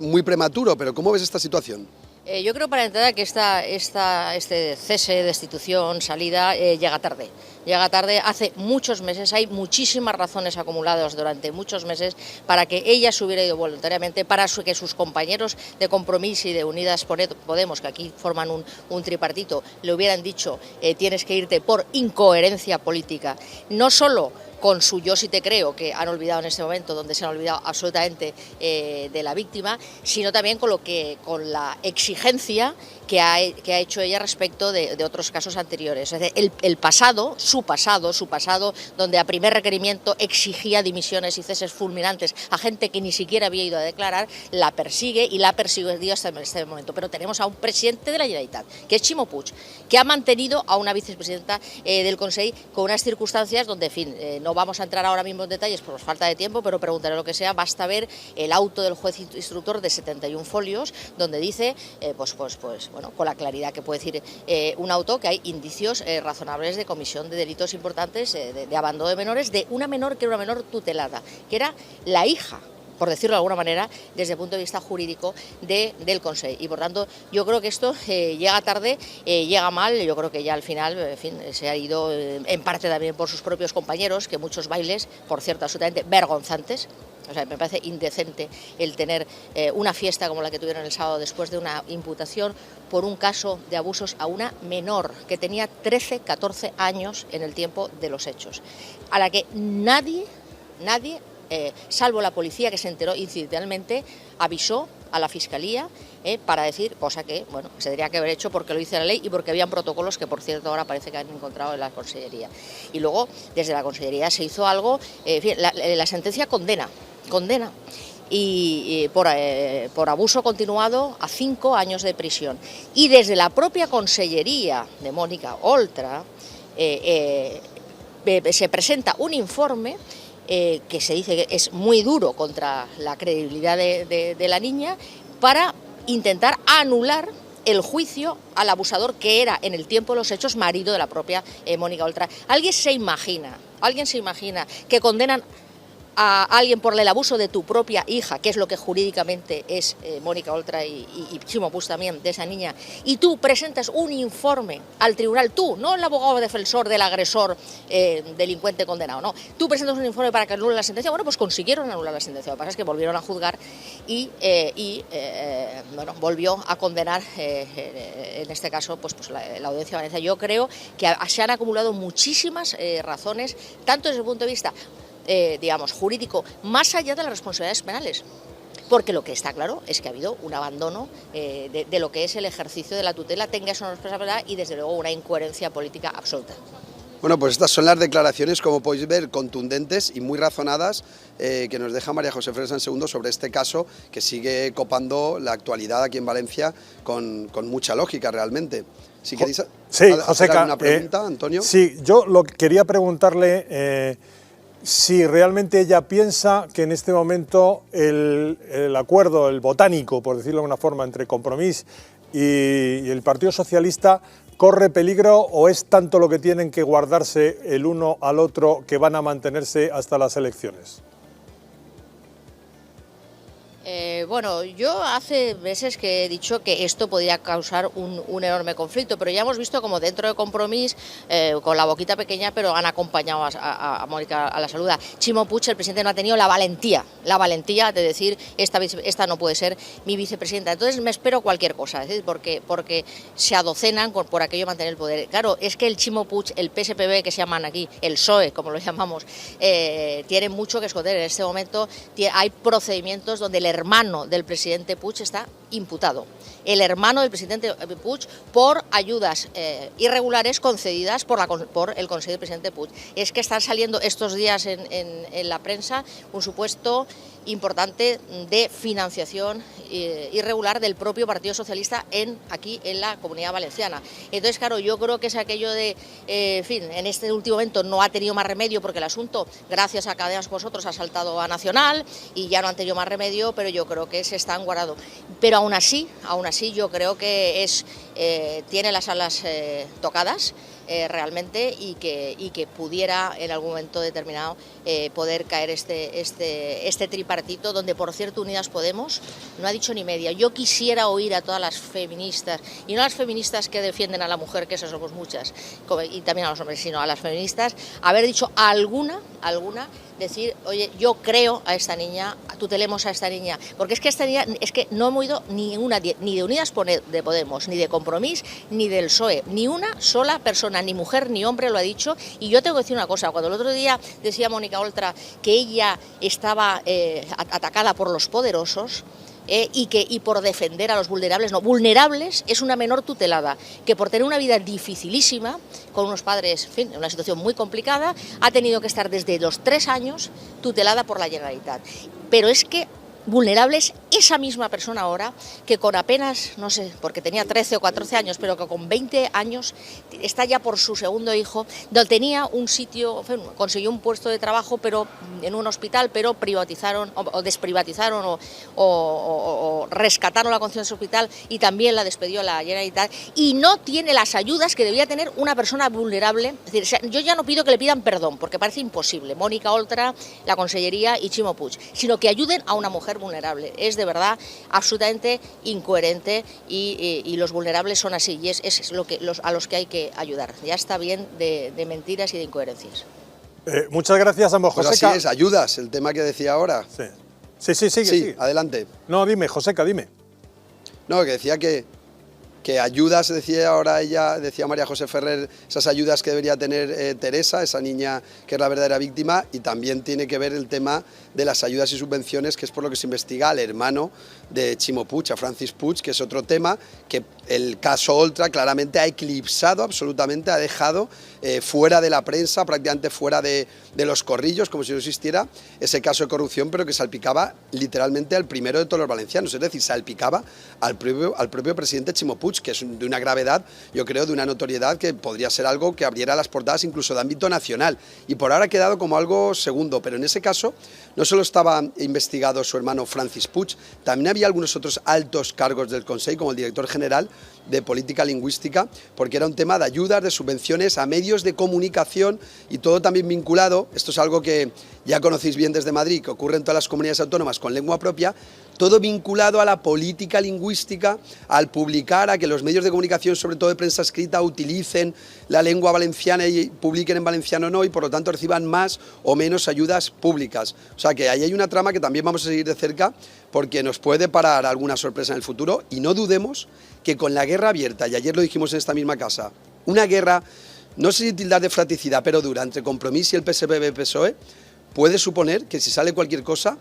muy prematuro, pero ¿cómo ves esta situación? Yo creo, para entrar, que este cese, destitución, salida, llega tarde. Llega tarde, hace muchos meses, hay muchísimas razones acumuladas durante muchos meses para que ella se hubiera ido voluntariamente, para que sus compañeros de Compromís y de Unidas Podemos, que aquí forman un tripartito, le hubieran dicho tienes que irte por incoherencia política, no solo con su yo sí te creo, que han olvidado en este momento, donde se han olvidado absolutamente de la víctima, sino también con la exigencia que ha hecho ella respecto de otros casos anteriores. Es decir, el pasado, su pasado, donde a primer requerimiento exigía dimisiones y ceses fulminantes a gente que ni siquiera había ido a declarar, la persigue y la ha perseguido hasta este momento. Pero tenemos a un presidente de la Generalitat, que es Ximo Puig, que ha mantenido a una vicepresidenta del Consell con unas circunstancias donde, en fin, no vamos a entrar ahora mismo en detalles por falta de tiempo, pero preguntaré lo que sea, basta ver el auto del juez instructor de 71 folios, donde dice, bueno, con la claridad que puede decir un auto, que hay indicios razonables de comisión de delitos importantes de abandono de menores, de una menor que era una menor tutelada, que era la hija, por decirlo de alguna manera, desde el punto de vista jurídico del Consell. Y por tanto, yo creo que esto llega tarde, llega mal. Yo creo que ya al final, en fin, se ha ido en parte también por sus propios compañeros, que muchos bailes, por cierto, absolutamente vergonzantes. O sea, me parece indecente el tener una fiesta como la que tuvieron el sábado después de una imputación por un caso de abusos a una menor que tenía 13, 14 años en el tiempo de los hechos, a la que nadie, salvo la policía, que se enteró incidentalmente, avisó a la Fiscalía para decir, cosa que, bueno, se tendría que haber hecho porque lo dice la ley y porque habían protocolos que, por cierto, ahora parece que han encontrado en la Consellería. Y luego, desde la Consellería se hizo algo, la sentencia condena y por abuso continuado a 5 años de prisión. Y desde la propia Consellería de Mónica Oltra se presenta un informe que se dice que es muy duro contra la credibilidad de la niña, para intentar anular el juicio al abusador, que era en el tiempo de los hechos marido de la propia Mónica Oltra. ¿Alguien se imagina que condenan a alguien por el abuso de tu propia hija, que es lo que jurídicamente es Mónica Oltra y Ximo Puig también, de esa niña, y tú presentas un informe al tribunal, tú, no el abogado defensor del agresor delincuente condenado, no, tú presentas un informe para que anule la sentencia? Bueno, pues consiguieron anular la sentencia, lo que pasa es que volvieron a juzgar y volvió a condenar, en este caso, pues la Audiencia de Valencia. Yo creo que se han acumulado muchísimas razones, tanto desde el punto de vista jurídico, más allá de las responsabilidades penales, porque lo que está claro es que ha habido un abandono de lo que es el ejercicio de la tutela, tenga una responsabilidad y desde luego una incoherencia política absoluta. Bueno, pues estas son las declaraciones, como podéis ver, contundentes y muy razonadas, que nos deja María José Freire Sansegundo sobre este caso, que sigue copando la actualidad aquí en Valencia con mucha lógica realmente. Si queréis hacer alguna pregunta, Antonio. Sí, yo quería preguntarle si realmente ella piensa que en este momento el acuerdo, el botánico, por decirlo de alguna forma, entre Compromís y el Partido Socialista corre peligro, o es tanto lo que tienen que guardarse el uno al otro que van a mantenerse hasta las elecciones. Bueno, yo hace meses que he dicho que esto podría causar un enorme conflicto, pero ya hemos visto como dentro de Compromís, con la boquita pequeña, pero han acompañado a Mónica a la saluda. Ximo Puig, el presidente, no ha tenido la valentía de decir esta no puede ser mi vicepresidenta. Entonces me espero cualquier cosa, es decir, porque se adocenan por aquello mantener el poder. Claro, es que el Ximo Puig, el PSPB, que se llaman aquí, el PSOE, como lo llamamos, tiene mucho que esconder. En este momento hay procedimientos donde el hermano del presidente Puig está imputado. El hermano del presidente Puig por ayudas irregulares concedidas por el Consejo del presidente Puig. Es que están saliendo estos días en la prensa un supuesto importante de financiación irregular del propio Partido Socialista aquí en la Comunidad Valenciana. Entonces, claro, yo creo que es aquello de, en este último momento no ha tenido más remedio, porque el asunto, gracias a Cadenas Vosotros, ha saltado a Nacional y ya no han tenido más remedio, pero yo creo que se están guardando. Pero aún así yo creo que tiene las alas tocadas. realmente y que pudiera en algún momento determinado poder caer este tripartito, donde por cierto Unidas Podemos no ha dicho ni media. Yo quisiera oír a todas las feministas, y no a las feministas que defienden a la mujer, que esas somos muchas, y también a los hombres, sino a las feministas, haber dicho alguna, decir, oye, yo creo a esta niña, tutelemos a esta niña, porque es que esta niña, es que no hemos oído ni de Unidas Podemos, ni de Compromís, ni del PSOE, ni una sola persona, ni mujer ni hombre lo ha dicho. Y yo tengo que decir una cosa, cuando el otro día decía Mónica Oltra que ella estaba atacada por los poderosos, y por defender a los vulnerables, no, vulnerables es una menor tutelada, que por tener una vida dificilísima, con unos padres, en fin, en una situación muy complicada, ha tenido que estar desde los 3 años tutelada por la Generalitat. Pero es que vulnerable es esa misma persona ahora, que con apenas, no sé, porque tenía 13 o 14 años, pero que con 20 años está ya por su segundo hijo, donde tenía un sitio, en fin, consiguió un puesto de trabajo pero en un hospital, pero privatizaron o desprivatizaron o rescataron la concesión de ese hospital y también la despedió la Generalitat, y no tiene las ayudas que debía tener una persona vulnerable. Es decir, yo ya no pido que le pidan perdón, porque parece imposible, Mónica Oltra, la Consellería y Ximo Puig, sino que ayuden a una mujer vulnerable. Es de verdad absolutamente incoherente y los vulnerables son así, y es a los que hay que ayudar. Ya está bien de mentiras y de incoherencias. Muchas gracias, ambos. Pues Joseca. así es, ayudas, el tema que decía ahora. Sí, sigue. Adelante. No, dime, Joseca, dime. No, que decía que ayudas, decía ahora ella, decía María José Ferrer, esas ayudas que debería tener Teresa, esa niña que es la verdadera víctima, y también tiene que ver el tema de las ayudas y subvenciones, que es por lo que se investiga al hermano de Ximo Puig, a Francis Puig, que es otro tema que el caso Oltra claramente ha eclipsado absolutamente, ha dejado fuera de la prensa, prácticamente fuera de los corrillos, como si no existiera ese caso de corrupción, pero que salpicaba literalmente al primero de todos los valencianos, es decir, salpicaba al propio presidente Ximo Puig, que es de una gravedad, yo creo, de una notoriedad que podría ser algo que abriera las portadas incluso de ámbito nacional, y por ahora ha quedado como algo segundo, pero en ese caso no solo estaba investigado su hermano Francis Puig, también había algunos otros altos cargos del Consell, como el director general de Política Lingüística, porque era un tema de ayudas, de subvenciones a medios de comunicación y todo también vinculado, esto es algo que ya conocéis bien desde Madrid, que ocurre en todas las comunidades autónomas con lengua propia, todo vinculado a la política lingüística, al publicar, a que los medios de comunicación, sobre todo de prensa escrita, utilicen la lengua valenciana y publiquen en valenciano o no, y por lo tanto reciban más o menos ayudas públicas. O sea que ahí hay una trama que también vamos a seguir de cerca, porque nos puede parar alguna sorpresa en el futuro, y no dudemos que con la guerra abierta, y ayer lo dijimos en esta misma casa, una guerra, no sé si tildar de fratricida, pero dura, entre Compromís y el PSPB-PSOE, puede suponer que si sale cualquier cosa,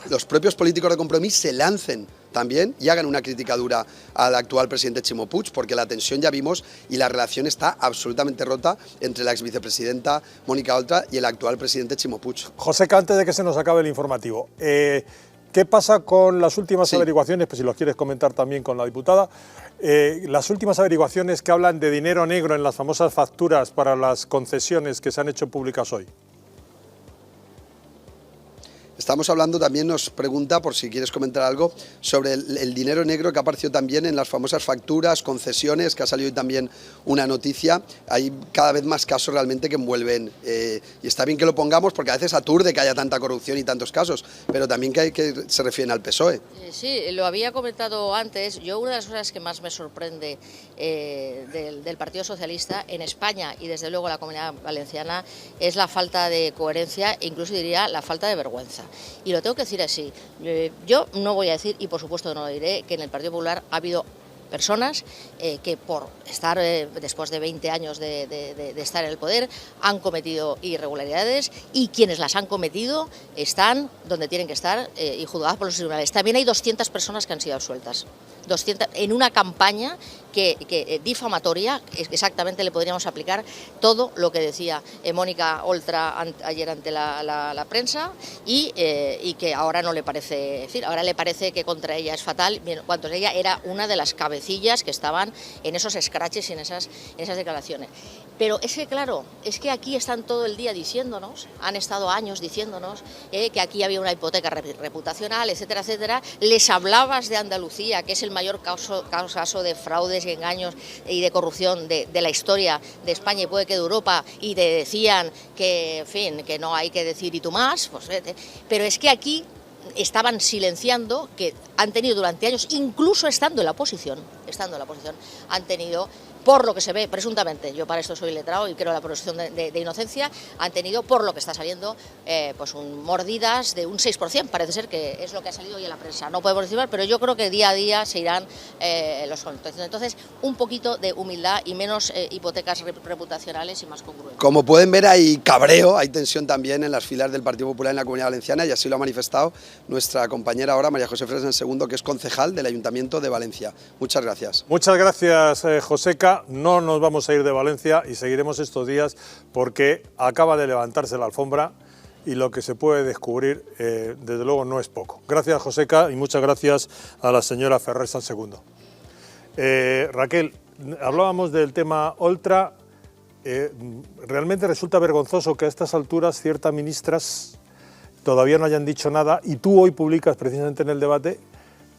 los propios políticos de Compromís se lancen también y hagan una crítica dura al actual presidente Ximo Puig, porque la tensión ya vimos y la relación está absolutamente rota entre la exvicepresidenta Mónica Oltra y el actual presidente Ximo Puig. Joseca, antes de que se nos acabe el informativo, ¿qué pasa con las últimas averiguaciones? Pues si los quieres comentar también con la diputada. Las últimas averiguaciones que hablan de dinero negro en las famosas facturas para las concesiones que se han hecho públicas hoy. Estamos hablando, también nos pregunta, por si quieres comentar algo, sobre el dinero negro que ha aparecido también en las famosas facturas, concesiones, que ha salido hoy también una noticia. Hay cada vez más casos realmente que envuelven, y está bien que lo pongamos porque a veces aturde que haya tanta corrupción y tantos casos, pero también que se refieren al PSOE. Sí, lo había comentado antes. Yo, una de las cosas que más me sorprende del Partido Socialista en España y desde luego la Comunidad Valenciana es la falta de coherencia e incluso diría la falta de vergüenza. Y lo tengo que decir así, yo no voy a decir, y por supuesto no lo diré, que en el Partido Popular ha habido personas que por estar después de 20 años de estar en el poder han cometido irregularidades, y quienes las han cometido están donde tienen que estar y juzgadas por los tribunales. También hay 200 personas que han sido absueltas. 200, en una campaña que difamatoria, exactamente le podríamos aplicar todo lo que decía Mónica Oltra ayer ante la prensa y que ahora no le parece, en fin, ahora le parece que contra ella es fatal, cuando ella era una de las cabecillas que estaban en esos scratches y en esas declaraciones. Pero es que, claro, es que aquí están todo el día diciéndonos, han estado años diciéndonos que aquí había una hipoteca reputacional, etcétera, etcétera. Les hablabas de Andalucía, que es el mayor caso de fraude fraudes y engaños y de corrupción de la historia de España y puede que de Europa, y te decían que, en fin, que no hay que decir y tú más, pues, pero es que aquí estaban silenciando, que han tenido durante años, incluso estando en la oposición, han tenido, por lo que se ve presuntamente, yo para esto soy letrado y creo en la presunción de inocencia, han tenido, por lo que está saliendo, pues mordidas de un 6%, parece ser que es lo que ha salido hoy en la prensa. No podemos decir, pero yo creo que día a día se irán los aconteciendo. Entonces, un poquito de humildad y menos hipotecas reputacionales y más congruentes. Como pueden ver, hay cabreo, hay tensión también en las filas del Partido Popular en la Comunidad Valenciana, y así lo ha manifestado nuestra compañera ahora, María José Fresán Segundo, que es concejal del Ayuntamiento de Valencia. Muchas gracias. Muchas gracias, Joseca. No nos vamos a ir de Valencia y seguiremos estos días porque acaba de levantarse la alfombra y lo que se puede descubrir, desde luego, no es poco. Gracias, Joseca, y muchas gracias a la señora Ferrer San Segundo. Raquel, hablábamos del tema Oltra. Realmente resulta vergonzoso que a estas alturas ciertas ministras todavía no hayan dicho nada, y tú hoy publicas precisamente en el debate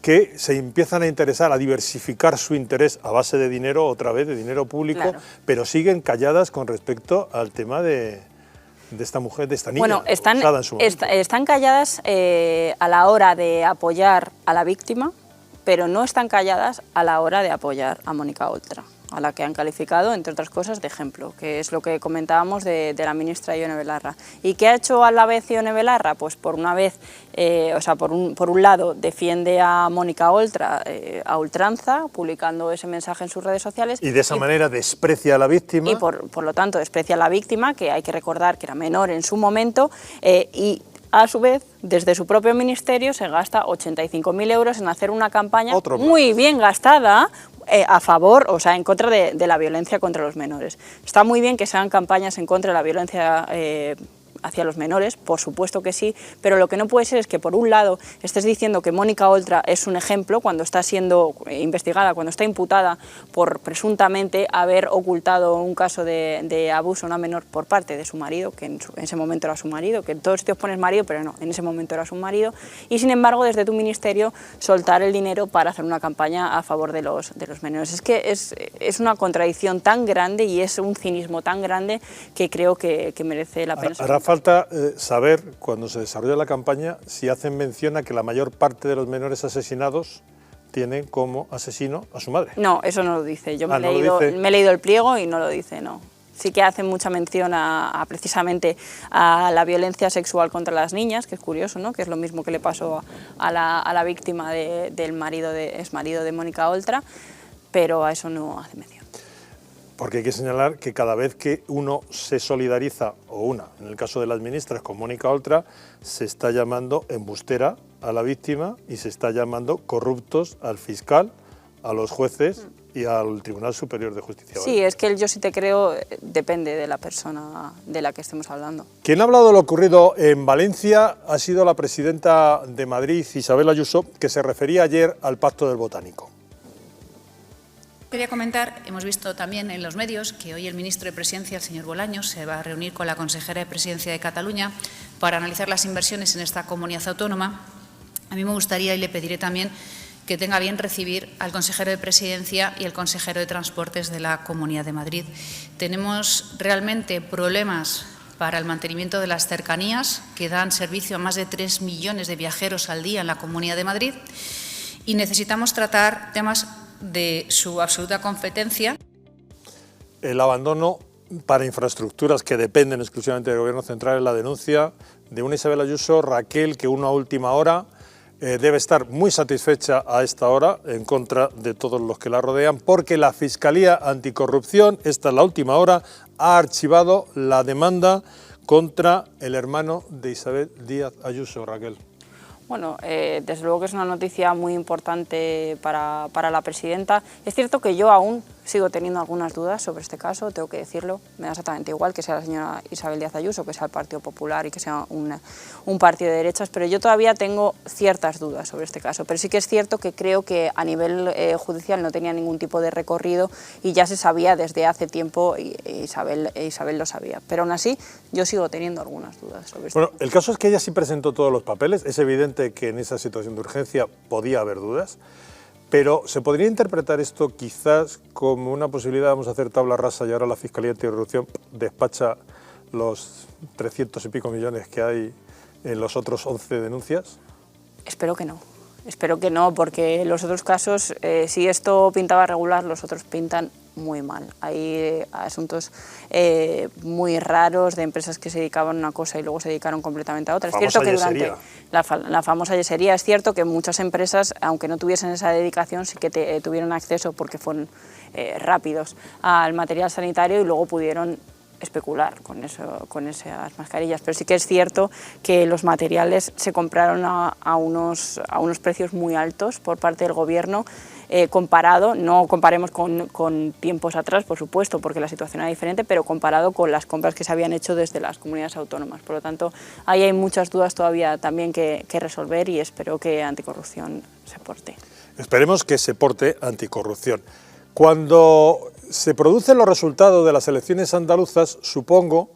que se empiezan a interesar, a diversificar su interés a base de dinero, otra vez de dinero público, claro, pero siguen calladas con respecto al tema de esta mujer, de esta niña. Bueno, están calladas a la hora de apoyar a la víctima, pero no están calladas a la hora de apoyar a Mónica Oltra, a la que han calificado, entre otras cosas, de ejemplo, que es lo que comentábamos de la ministra Ione Belarra. ¿Y qué ha hecho a la vez Ione Belarra? Pues por una vez, por un lado, defiende a Mónica Oltra a ultranza, publicando ese mensaje en sus redes sociales. Y de esa manera desprecia a la víctima. Y por lo tanto desprecia a la víctima, que hay que recordar que era menor en su momento, y a su vez, desde su propio ministerio se gasta 85.000 euros en hacer una campaña muy bien gastada a favor, en contra de la violencia contra los menores. Está muy bien que se hagan campañas en contra de la violencia hacia los menores, por supuesto que sí, pero lo que no puede ser es que por un lado estés diciendo que Mónica Oltra es un ejemplo cuando está siendo investigada, cuando está imputada por presuntamente haber ocultado un caso de abuso a una menor por parte de su marido, que en ese momento era su marido, que en todos sitios pones marido, pero no, en ese momento era su marido, y sin embargo desde tu ministerio soltar el dinero para hacer una campaña a favor de los menores. Es que es una contradicción tan grande y es un cinismo tan grande que creo que merece la pena. Hará falta saber, cuando se desarrolla la campaña, si hacen mención a que la mayor parte de los menores asesinados tienen como asesino a su madre. No, eso no lo dice. Yo me he leído el pliego y no lo dice, no. Sí que hacen mucha mención precisamente a la violencia sexual contra las niñas, que es curioso, ¿no? Que es lo mismo que le pasó a la víctima del exmarido de Mónica Oltra, pero a eso no hace mención. Porque hay que señalar que cada vez que uno se solidariza, en el caso de las ministras, con Mónica Oltra, se está llamando embustera a la víctima y se está llamando corruptos al fiscal, a los jueces y al Tribunal Superior de Justicia. Sí, es que el yo sí te creo depende de la persona de la que estemos hablando. Quien ha hablado de lo ocurrido en Valencia ha sido la presidenta de Madrid, Isabel Ayuso, que se refería ayer al Pacto del Botánico. Quería comentar, hemos visto también en los medios que hoy el ministro de Presidencia, el señor Bolaños, se va a reunir con la consejera de Presidencia de Cataluña para analizar las inversiones en esta comunidad autónoma. A mí me gustaría y le pediré también que tenga bien recibir al consejero de Presidencia y el consejero de Transportes de la Comunidad de Madrid. Tenemos realmente problemas para el mantenimiento de las cercanías que dan servicio a más de 3 millones de viajeros al día en la Comunidad de Madrid y necesitamos tratar temas de su absoluta competencia. El abandono para infraestructuras que dependen exclusivamente del Gobierno central es la denuncia de una Isabel Ayuso, Raquel, que a última hora debe estar muy satisfecha a esta hora en contra de todos los que la rodean, porque la Fiscalía Anticorrupción, esta es la última hora, ha archivado la demanda contra el hermano de Isabel Díaz Ayuso, Raquel. Bueno, desde luego que es una noticia muy importante para la presidenta. Es cierto que yo aún sigo teniendo algunas dudas sobre este caso, tengo que decirlo. Me da exactamente igual que sea la señora Isabel Díaz Ayuso, que sea el Partido Popular y que sea un partido de derechas, pero yo todavía tengo ciertas dudas sobre este caso. Pero sí que es cierto que creo que a nivel judicial no tenía ningún tipo de recorrido y ya se sabía desde hace tiempo y Isabel lo sabía. Pero aún así yo sigo teniendo algunas dudas sobre esto. Bueno, el caso es que ella sí presentó todos los papeles. Es evidente que en esa situación de urgencia podía haber dudas, Pero ¿se podría interpretar esto quizás como una posibilidad, vamos a hacer tabla rasa y ahora la Fiscalía Anticorrupción despacha los 300 y pico millones que hay en los otros 11 denuncias? Espero que no. Espero que no, porque los otros casos, si esto pintaba regular, los otros pintan muy mal. Hay asuntos muy raros de empresas que se dedicaban a una cosa y luego se dedicaron completamente a otra. Es cierto que durante la famosa yesería, es cierto que muchas empresas, aunque no tuviesen esa dedicación, sí que tuvieron acceso porque fueron rápidos al material sanitario y luego pudieron especular con esas mascarillas, pero sí que es cierto que los materiales se compraron a unos precios muy altos por parte del gobierno, comparado, no comparemos con tiempos atrás, por supuesto, porque la situación era diferente, pero comparado con las compras que se habían hecho desde las comunidades autónomas. Por lo tanto, ahí hay muchas dudas todavía también que resolver y espero que Anticorrupción se porte. Esperemos que se porte Anticorrupción. Cuando se producen los resultados de las elecciones andaluzas, supongo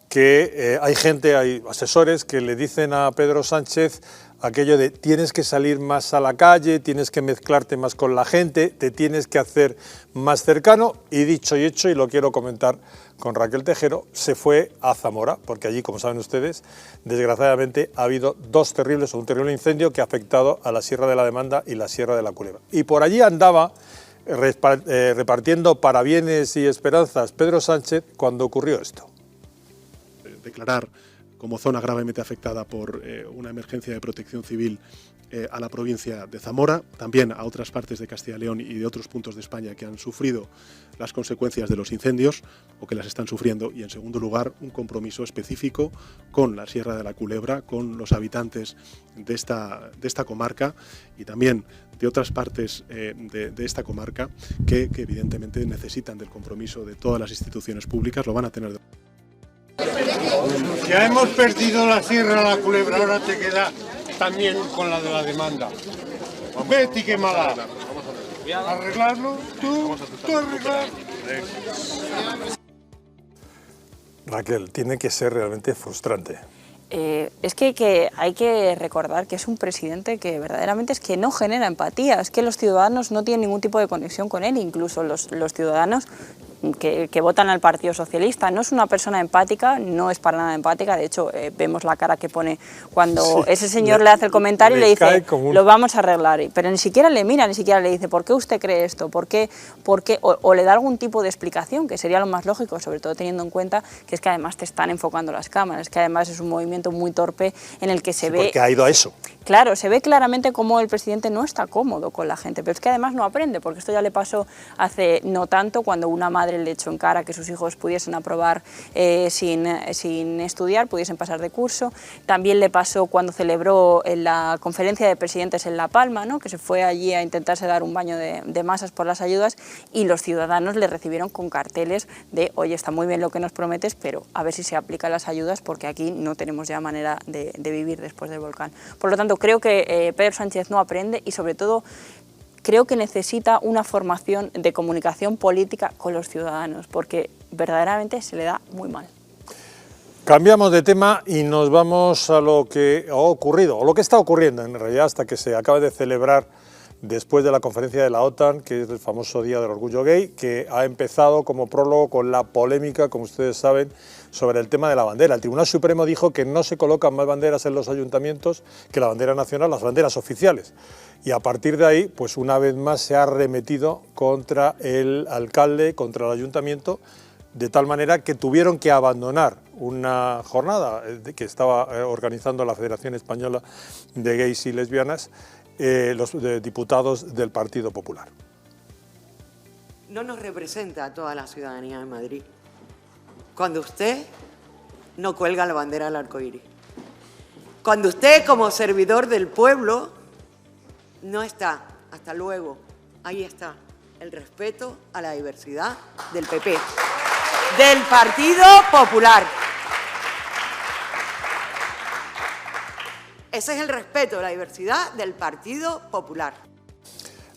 que hay asesores que le dicen a Pedro Sánchez aquello de tienes que salir más a la calle, tienes que mezclarte más con la gente, te tienes que hacer más cercano, y dicho y hecho, y lo quiero comentar con Raquel Tejero, se fue a Zamora, porque allí, como saben ustedes, desgraciadamente ha habido un terrible incendio que ha afectado a la Sierra de la Demanda y la Sierra de la Culebra. Y por allí andaba repartiendo parabienes y esperanzas Pedro Sánchez cuando ocurrió esto. Declarar como zona gravemente afectada por una emergencia de protección civil a la provincia de Zamora, también a otras partes de Castilla y León y de otros puntos de España que han sufrido las consecuencias de los incendios o que las están sufriendo, y en segundo lugar un compromiso específico con la Sierra de la Culebra, con los habitantes de esta comarca y también de otras partes de esta comarca que evidentemente necesitan del compromiso de todas las instituciones públicas, lo van a tener. Ya hemos perdido la Sierra de la Culebra, ahora te queda también con la de la demanda. Vete y quémala. Arreglarlo, tú arreglar. Raquel, tiene que ser realmente frustrante. Es que hay que recordar que es un presidente que verdaderamente es que no genera empatía, es que los ciudadanos no tienen ningún tipo de conexión con él, incluso los ciudadanos que votan al Partido Socialista. No es una persona empática, no es para nada empática, de hecho vemos la cara que pone cuando ese señor le hace el comentario y le dice lo vamos a arreglar, pero ni siquiera le mira, ni siquiera le dice ¿por qué usted cree esto? ¿Por qué? O le da algún tipo de explicación, que sería lo más lógico, sobre todo teniendo en cuenta que es que además te están enfocando las cámaras, que además es un movimiento muy torpe en el que se ve... Porque ha ido a eso. Claro, se ve claramente cómo el presidente no está cómodo con la gente, pero es que además no aprende, porque esto ya le pasó hace no tanto cuando una madre le echó en cara que sus hijos pudiesen aprobar sin estudiar, pudiesen pasar de curso. También le pasó cuando celebró la conferencia de presidentes en La Palma, ¿no? Que se fue allí a intentarse dar un baño de masas por las ayudas y los ciudadanos le recibieron con carteles de oye, está muy bien lo que nos prometes, pero a ver si se aplican las ayudas porque aquí no tenemos ya manera de vivir después del volcán. Por lo tanto, creo que Pedro Sánchez no aprende y sobre todo creo que necesita una formación de comunicación política con los ciudadanos, porque verdaderamente se le da muy mal. Cambiamos de tema y nos vamos a lo que ha ocurrido, o lo que está ocurriendo en realidad hasta que se acaba de celebrar después de la conferencia de la OTAN, que es el famoso Día del Orgullo Gay, que ha empezado como prólogo con la polémica, como ustedes saben, sobre el tema de la bandera. El Tribunal Supremo dijo que no se colocan más banderas en los ayuntamientos que la bandera nacional, las banderas oficiales. Y a partir de ahí, pues una vez más se ha arremetido contra el alcalde, contra el ayuntamiento, de tal manera que tuvieron que abandonar una jornada que estaba organizando la Federación Española de Gays y Lesbianas, los diputados del Partido Popular. No nos representa a toda la ciudadanía de Madrid cuando usted no cuelga la bandera del arco iris. Cuando usted, como servidor del pueblo, no está. Hasta luego. Ahí está el respeto a la diversidad del PP, del Partido Popular. Ese es el respeto a la diversidad del Partido Popular.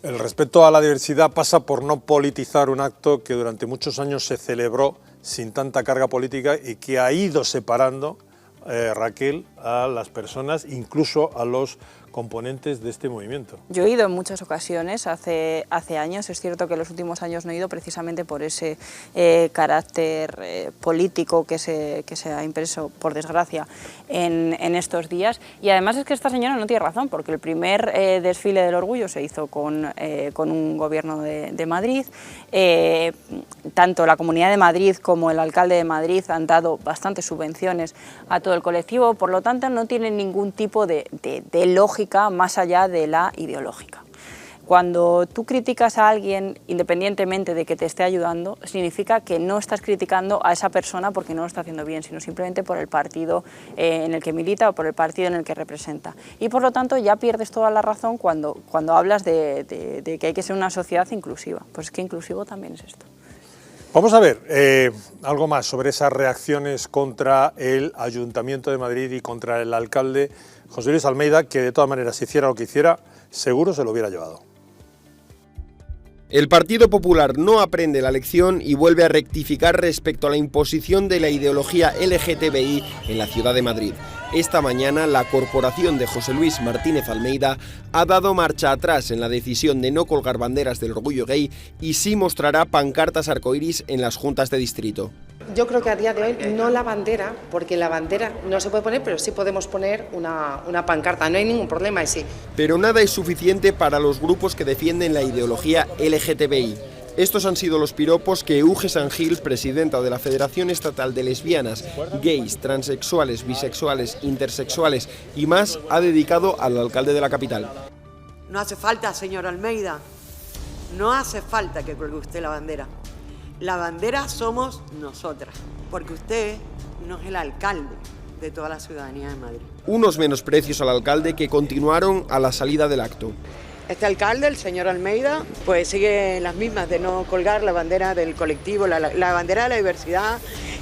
El respeto a la diversidad pasa por no politizar un acto que durante muchos años se celebró sin tanta carga política y que ha ido separando, Raquel, a las personas, incluso a los componentes de este movimiento. Yo he ido en muchas ocasiones, hace años. Es cierto que en los últimos años no he ido precisamente por ese carácter político que se ha impreso, por desgracia, en estos días. Y además es que esta señora no tiene razón, porque el primer desfile del orgullo se hizo con un gobierno de Madrid. Tanto la Comunidad de Madrid como el alcalde de Madrid han dado bastantes subvenciones a todo el colectivo, por lo tanto no tienen ningún tipo de lógica más allá de la ideológica. Cuando tú criticas a alguien, independientemente de que te esté ayudando, significa que no estás criticando a esa persona porque no lo está haciendo bien, sino simplemente por el partido en el que milita o por el partido en el que representa. Y por lo tanto ya pierdes toda la razón cuando hablas de que hay que ser una sociedad inclusiva. Pues es que inclusivo también es esto. Vamos a ver algo más sobre esas reacciones contra el Ayuntamiento de Madrid y contra el alcalde José Luis Almeida, que de todas maneras, si hiciera lo que hiciera, seguro se lo hubiera llevado. El Partido Popular no aprende la lección y vuelve a rectificar respecto a la imposición de la ideología LGTBI en la ciudad de Madrid. Esta mañana, la corporación de José Luis Martínez Almeida ha dado marcha atrás en la decisión de no colgar banderas del orgullo gay y sí mostrará pancartas arcoiris en las juntas de distrito. Yo creo que a día de hoy no la bandera, porque la bandera no se puede poner, pero sí podemos poner una pancarta, no hay ningún problema, y sí. Pero nada es suficiente para los grupos que defienden la ideología LGTBI. Estos han sido los piropos que Euge Sangil, presidenta de la Federación Estatal de Lesbianas, Gays, Transexuales, Bisexuales, Intersexuales y más, ha dedicado al alcalde de la capital. No hace falta, señor Almeida, no hace falta que cuelgue usted la bandera. La bandera somos nosotras, porque usted no es el alcalde de toda la ciudadanía de Madrid. Unos menosprecios al alcalde que continuaron a la salida del acto. Este alcalde, el señor Almeida, pues sigue las mismas de no colgar la bandera del colectivo, la bandera de la diversidad,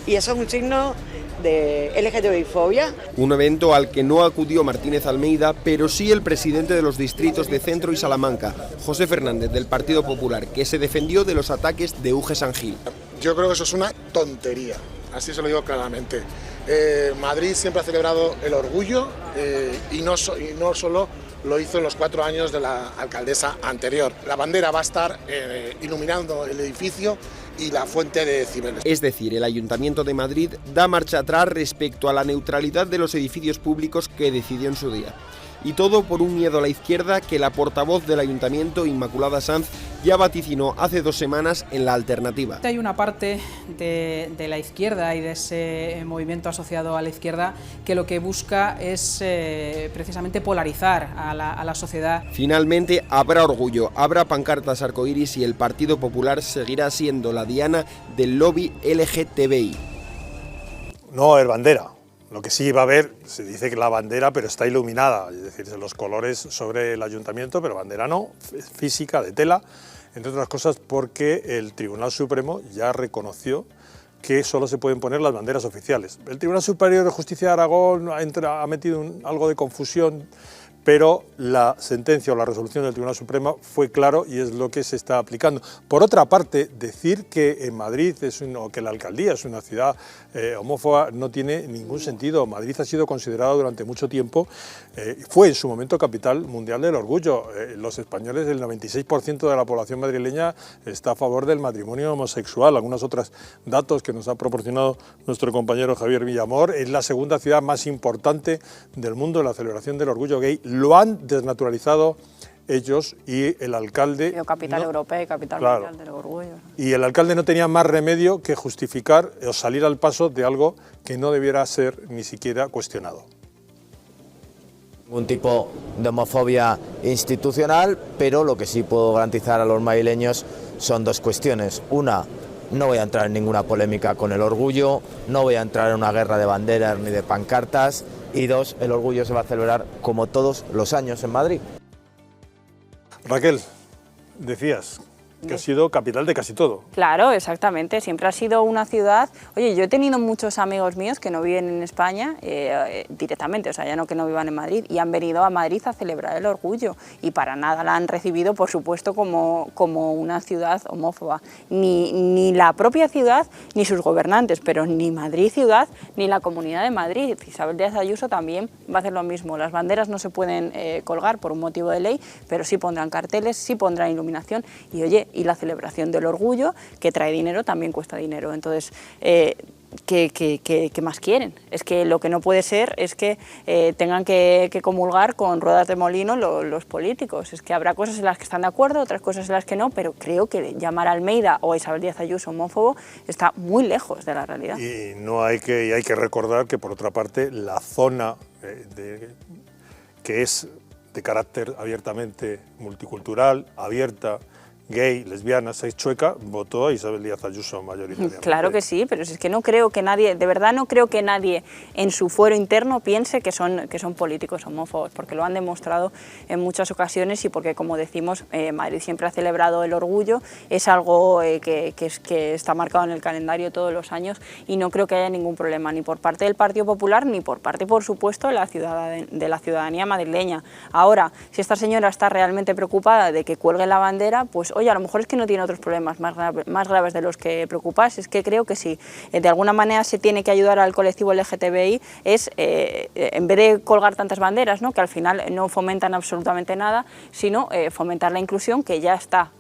y eso es un signo de LGTBI-fobia. Un evento al que no acudió Martínez Almeida, pero sí el presidente de los distritos de Centro y Salamanca, José Fernández, del Partido Popular, que se defendió de los ataques de Euge Sangil. Yo creo que eso es una tontería, así se lo digo claramente. Madrid siempre ha celebrado el orgullo y no solo lo hizo en los 4 años de la alcaldesa anterior. La bandera va a estar iluminando el edificio y la fuente de Cibeles. Es decir, el Ayuntamiento de Madrid da marcha atrás respecto a la neutralidad de los edificios públicos que decidió en su día. Y todo por un miedo a la izquierda que la portavoz del Ayuntamiento, Inmaculada Sanz, ya vaticinó hace 2 semanas en La Alternativa. Hay una parte de la izquierda y de ese movimiento asociado a la izquierda que lo que busca es precisamente polarizar a la sociedad. Finalmente habrá orgullo, habrá pancartas arcoíris y el Partido Popular seguirá siendo la diana del lobby LGTBI. No va a haber bandera. Lo que sí va a haber, se dice que la bandera, pero está iluminada, es decir, los colores sobre el ayuntamiento, pero bandera no, física, de tela, entre otras cosas porque el Tribunal Supremo ya reconoció que solo se pueden poner las banderas oficiales. El Tribunal Superior de Justicia de Aragón ha metido algo de confusión, pero la sentencia o la resolución del Tribunal Supremo fue claro y es lo que se está aplicando. Por otra parte, decir que en Madrid o que la alcaldía es una ciudad homófoba no tiene ningún sentido. Madrid ha sido considerado durante mucho tiempo, fue en su momento capital mundial del orgullo. Los españoles, el 96% de la población madrileña está a favor del matrimonio homosexual. Algunos otros datos que nos ha proporcionado nuestro compañero Javier Villamor. Es la segunda ciudad más importante del mundo en la celebración del orgullo gay. Lo han desnaturalizado ellos y el alcalde... Capital europea y capital mundial del orgullo. Y el alcalde no tenía más remedio que justificar o salir al paso de algo que no debiera ser ni siquiera cuestionado. Ningún tipo de homofobia institucional, pero lo que sí puedo garantizar a los madrileños son 2 cuestiones. Una, no voy a entrar en ninguna polémica con el orgullo, no voy a entrar en una guerra de banderas ni de pancartas. Y 2, el orgullo se va a celebrar como todos los años en Madrid. Raquel, decías Que ha sido capital de casi todo. Claro, exactamente. Siempre ha sido una ciudad... Oye, yo he tenido muchos amigos míos que no viven en España directamente, o sea, ya no que no vivan en Madrid, y han venido a Madrid a celebrar el orgullo, y para nada la han recibido, por supuesto, como una ciudad homófoba. Ni la propia ciudad, ni sus gobernantes, pero ni Madrid ciudad, ni la Comunidad de Madrid. Isabel Díaz Ayuso también va a hacer lo mismo. Las banderas no se pueden colgar por un motivo de ley, pero sí pondrán carteles, sí pondrán iluminación, y oye, y la celebración del orgullo, que trae dinero, también cuesta dinero. Entonces, ¿qué más quieren? Es que lo que no puede ser es que tengan que comulgar con ruedas de molino los políticos. Es que habrá cosas en las que están de acuerdo, otras cosas en las que no, pero creo que llamar a Almeida o a Isabel Díaz Ayuso homófobo está muy lejos de la realidad. Y hay que recordar que, por otra parte, la zona que es de carácter abiertamente multicultural, abierta, gay, lesbiana, chueca, votó a Isabel Díaz Ayuso mayoritariamente. Claro que sí, pero es que no creo que nadie, de verdad no creo que nadie en su fuero interno piense que son políticos homófobos, porque lo han demostrado en muchas ocasiones, y porque, como decimos, Madrid siempre ha celebrado el orgullo, es algo que está marcado en el calendario todos los años, y no creo que haya ningún problema, ni por parte del Partido Popular, ni por parte, por supuesto, de la ciudadanía madrileña. Ahora, si esta señora está realmente preocupada de que cuelgue la bandera, pues oye, a lo mejor es que no tiene otros problemas más graves de los que preocuparse. Es que creo que si de alguna manera se tiene que ayudar al colectivo LGTBI es, en vez de colgar tantas banderas, ¿no?, que al final no fomentan absolutamente nada, sino fomentar la inclusión, que ya está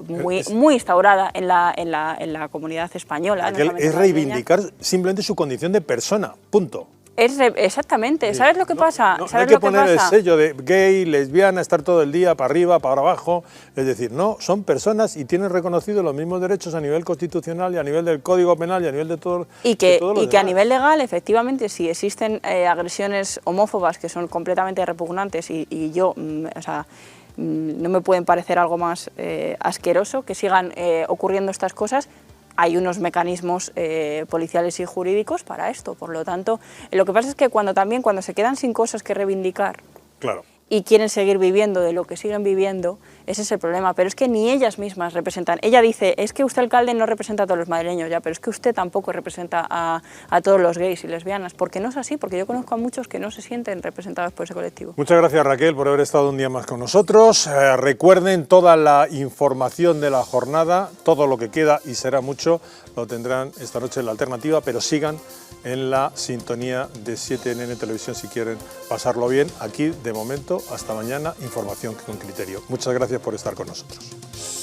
muy instaurada en la comunidad española. Es reivindicar simplemente su condición de persona, punto. Exactamente, ¿sabes lo que pasa? No hay que poner el sello de gay, lesbiana, estar todo el día para arriba, para abajo, es decir, no, son personas y tienen reconocidos los mismos derechos a nivel constitucional y a nivel del Código Penal y a nivel de todo. Y que a nivel legal, efectivamente, si existen agresiones homófobas que son completamente repugnantes y yo, o sea, no me pueden parecer algo más asqueroso que sigan ocurriendo estas cosas. Hay unos mecanismos policiales y jurídicos para esto. Por lo tanto, lo que pasa es que cuando se quedan sin cosas que reivindicar, claro, y quieren seguir viviendo de lo que siguen viviendo, ese es el problema. Pero es que ni ellas mismas representan. Ella dice, es que usted, alcalde, no representa a todos los madrileños, ya, pero es que usted tampoco representa a todos los gays y lesbianas, porque no es así, porque yo conozco a muchos que no se sienten representados por ese colectivo. Muchas gracias, Raquel, por haber estado un día más con nosotros. Recuerden, toda la información de la jornada, todo lo que queda, y será mucho, lo tendrán esta noche en La Alternativa, pero sigan en la sintonía de 7NN Televisión si quieren pasarlo bien. Aquí, de momento, hasta mañana, información con criterio. Muchas gracias por estar con nosotros.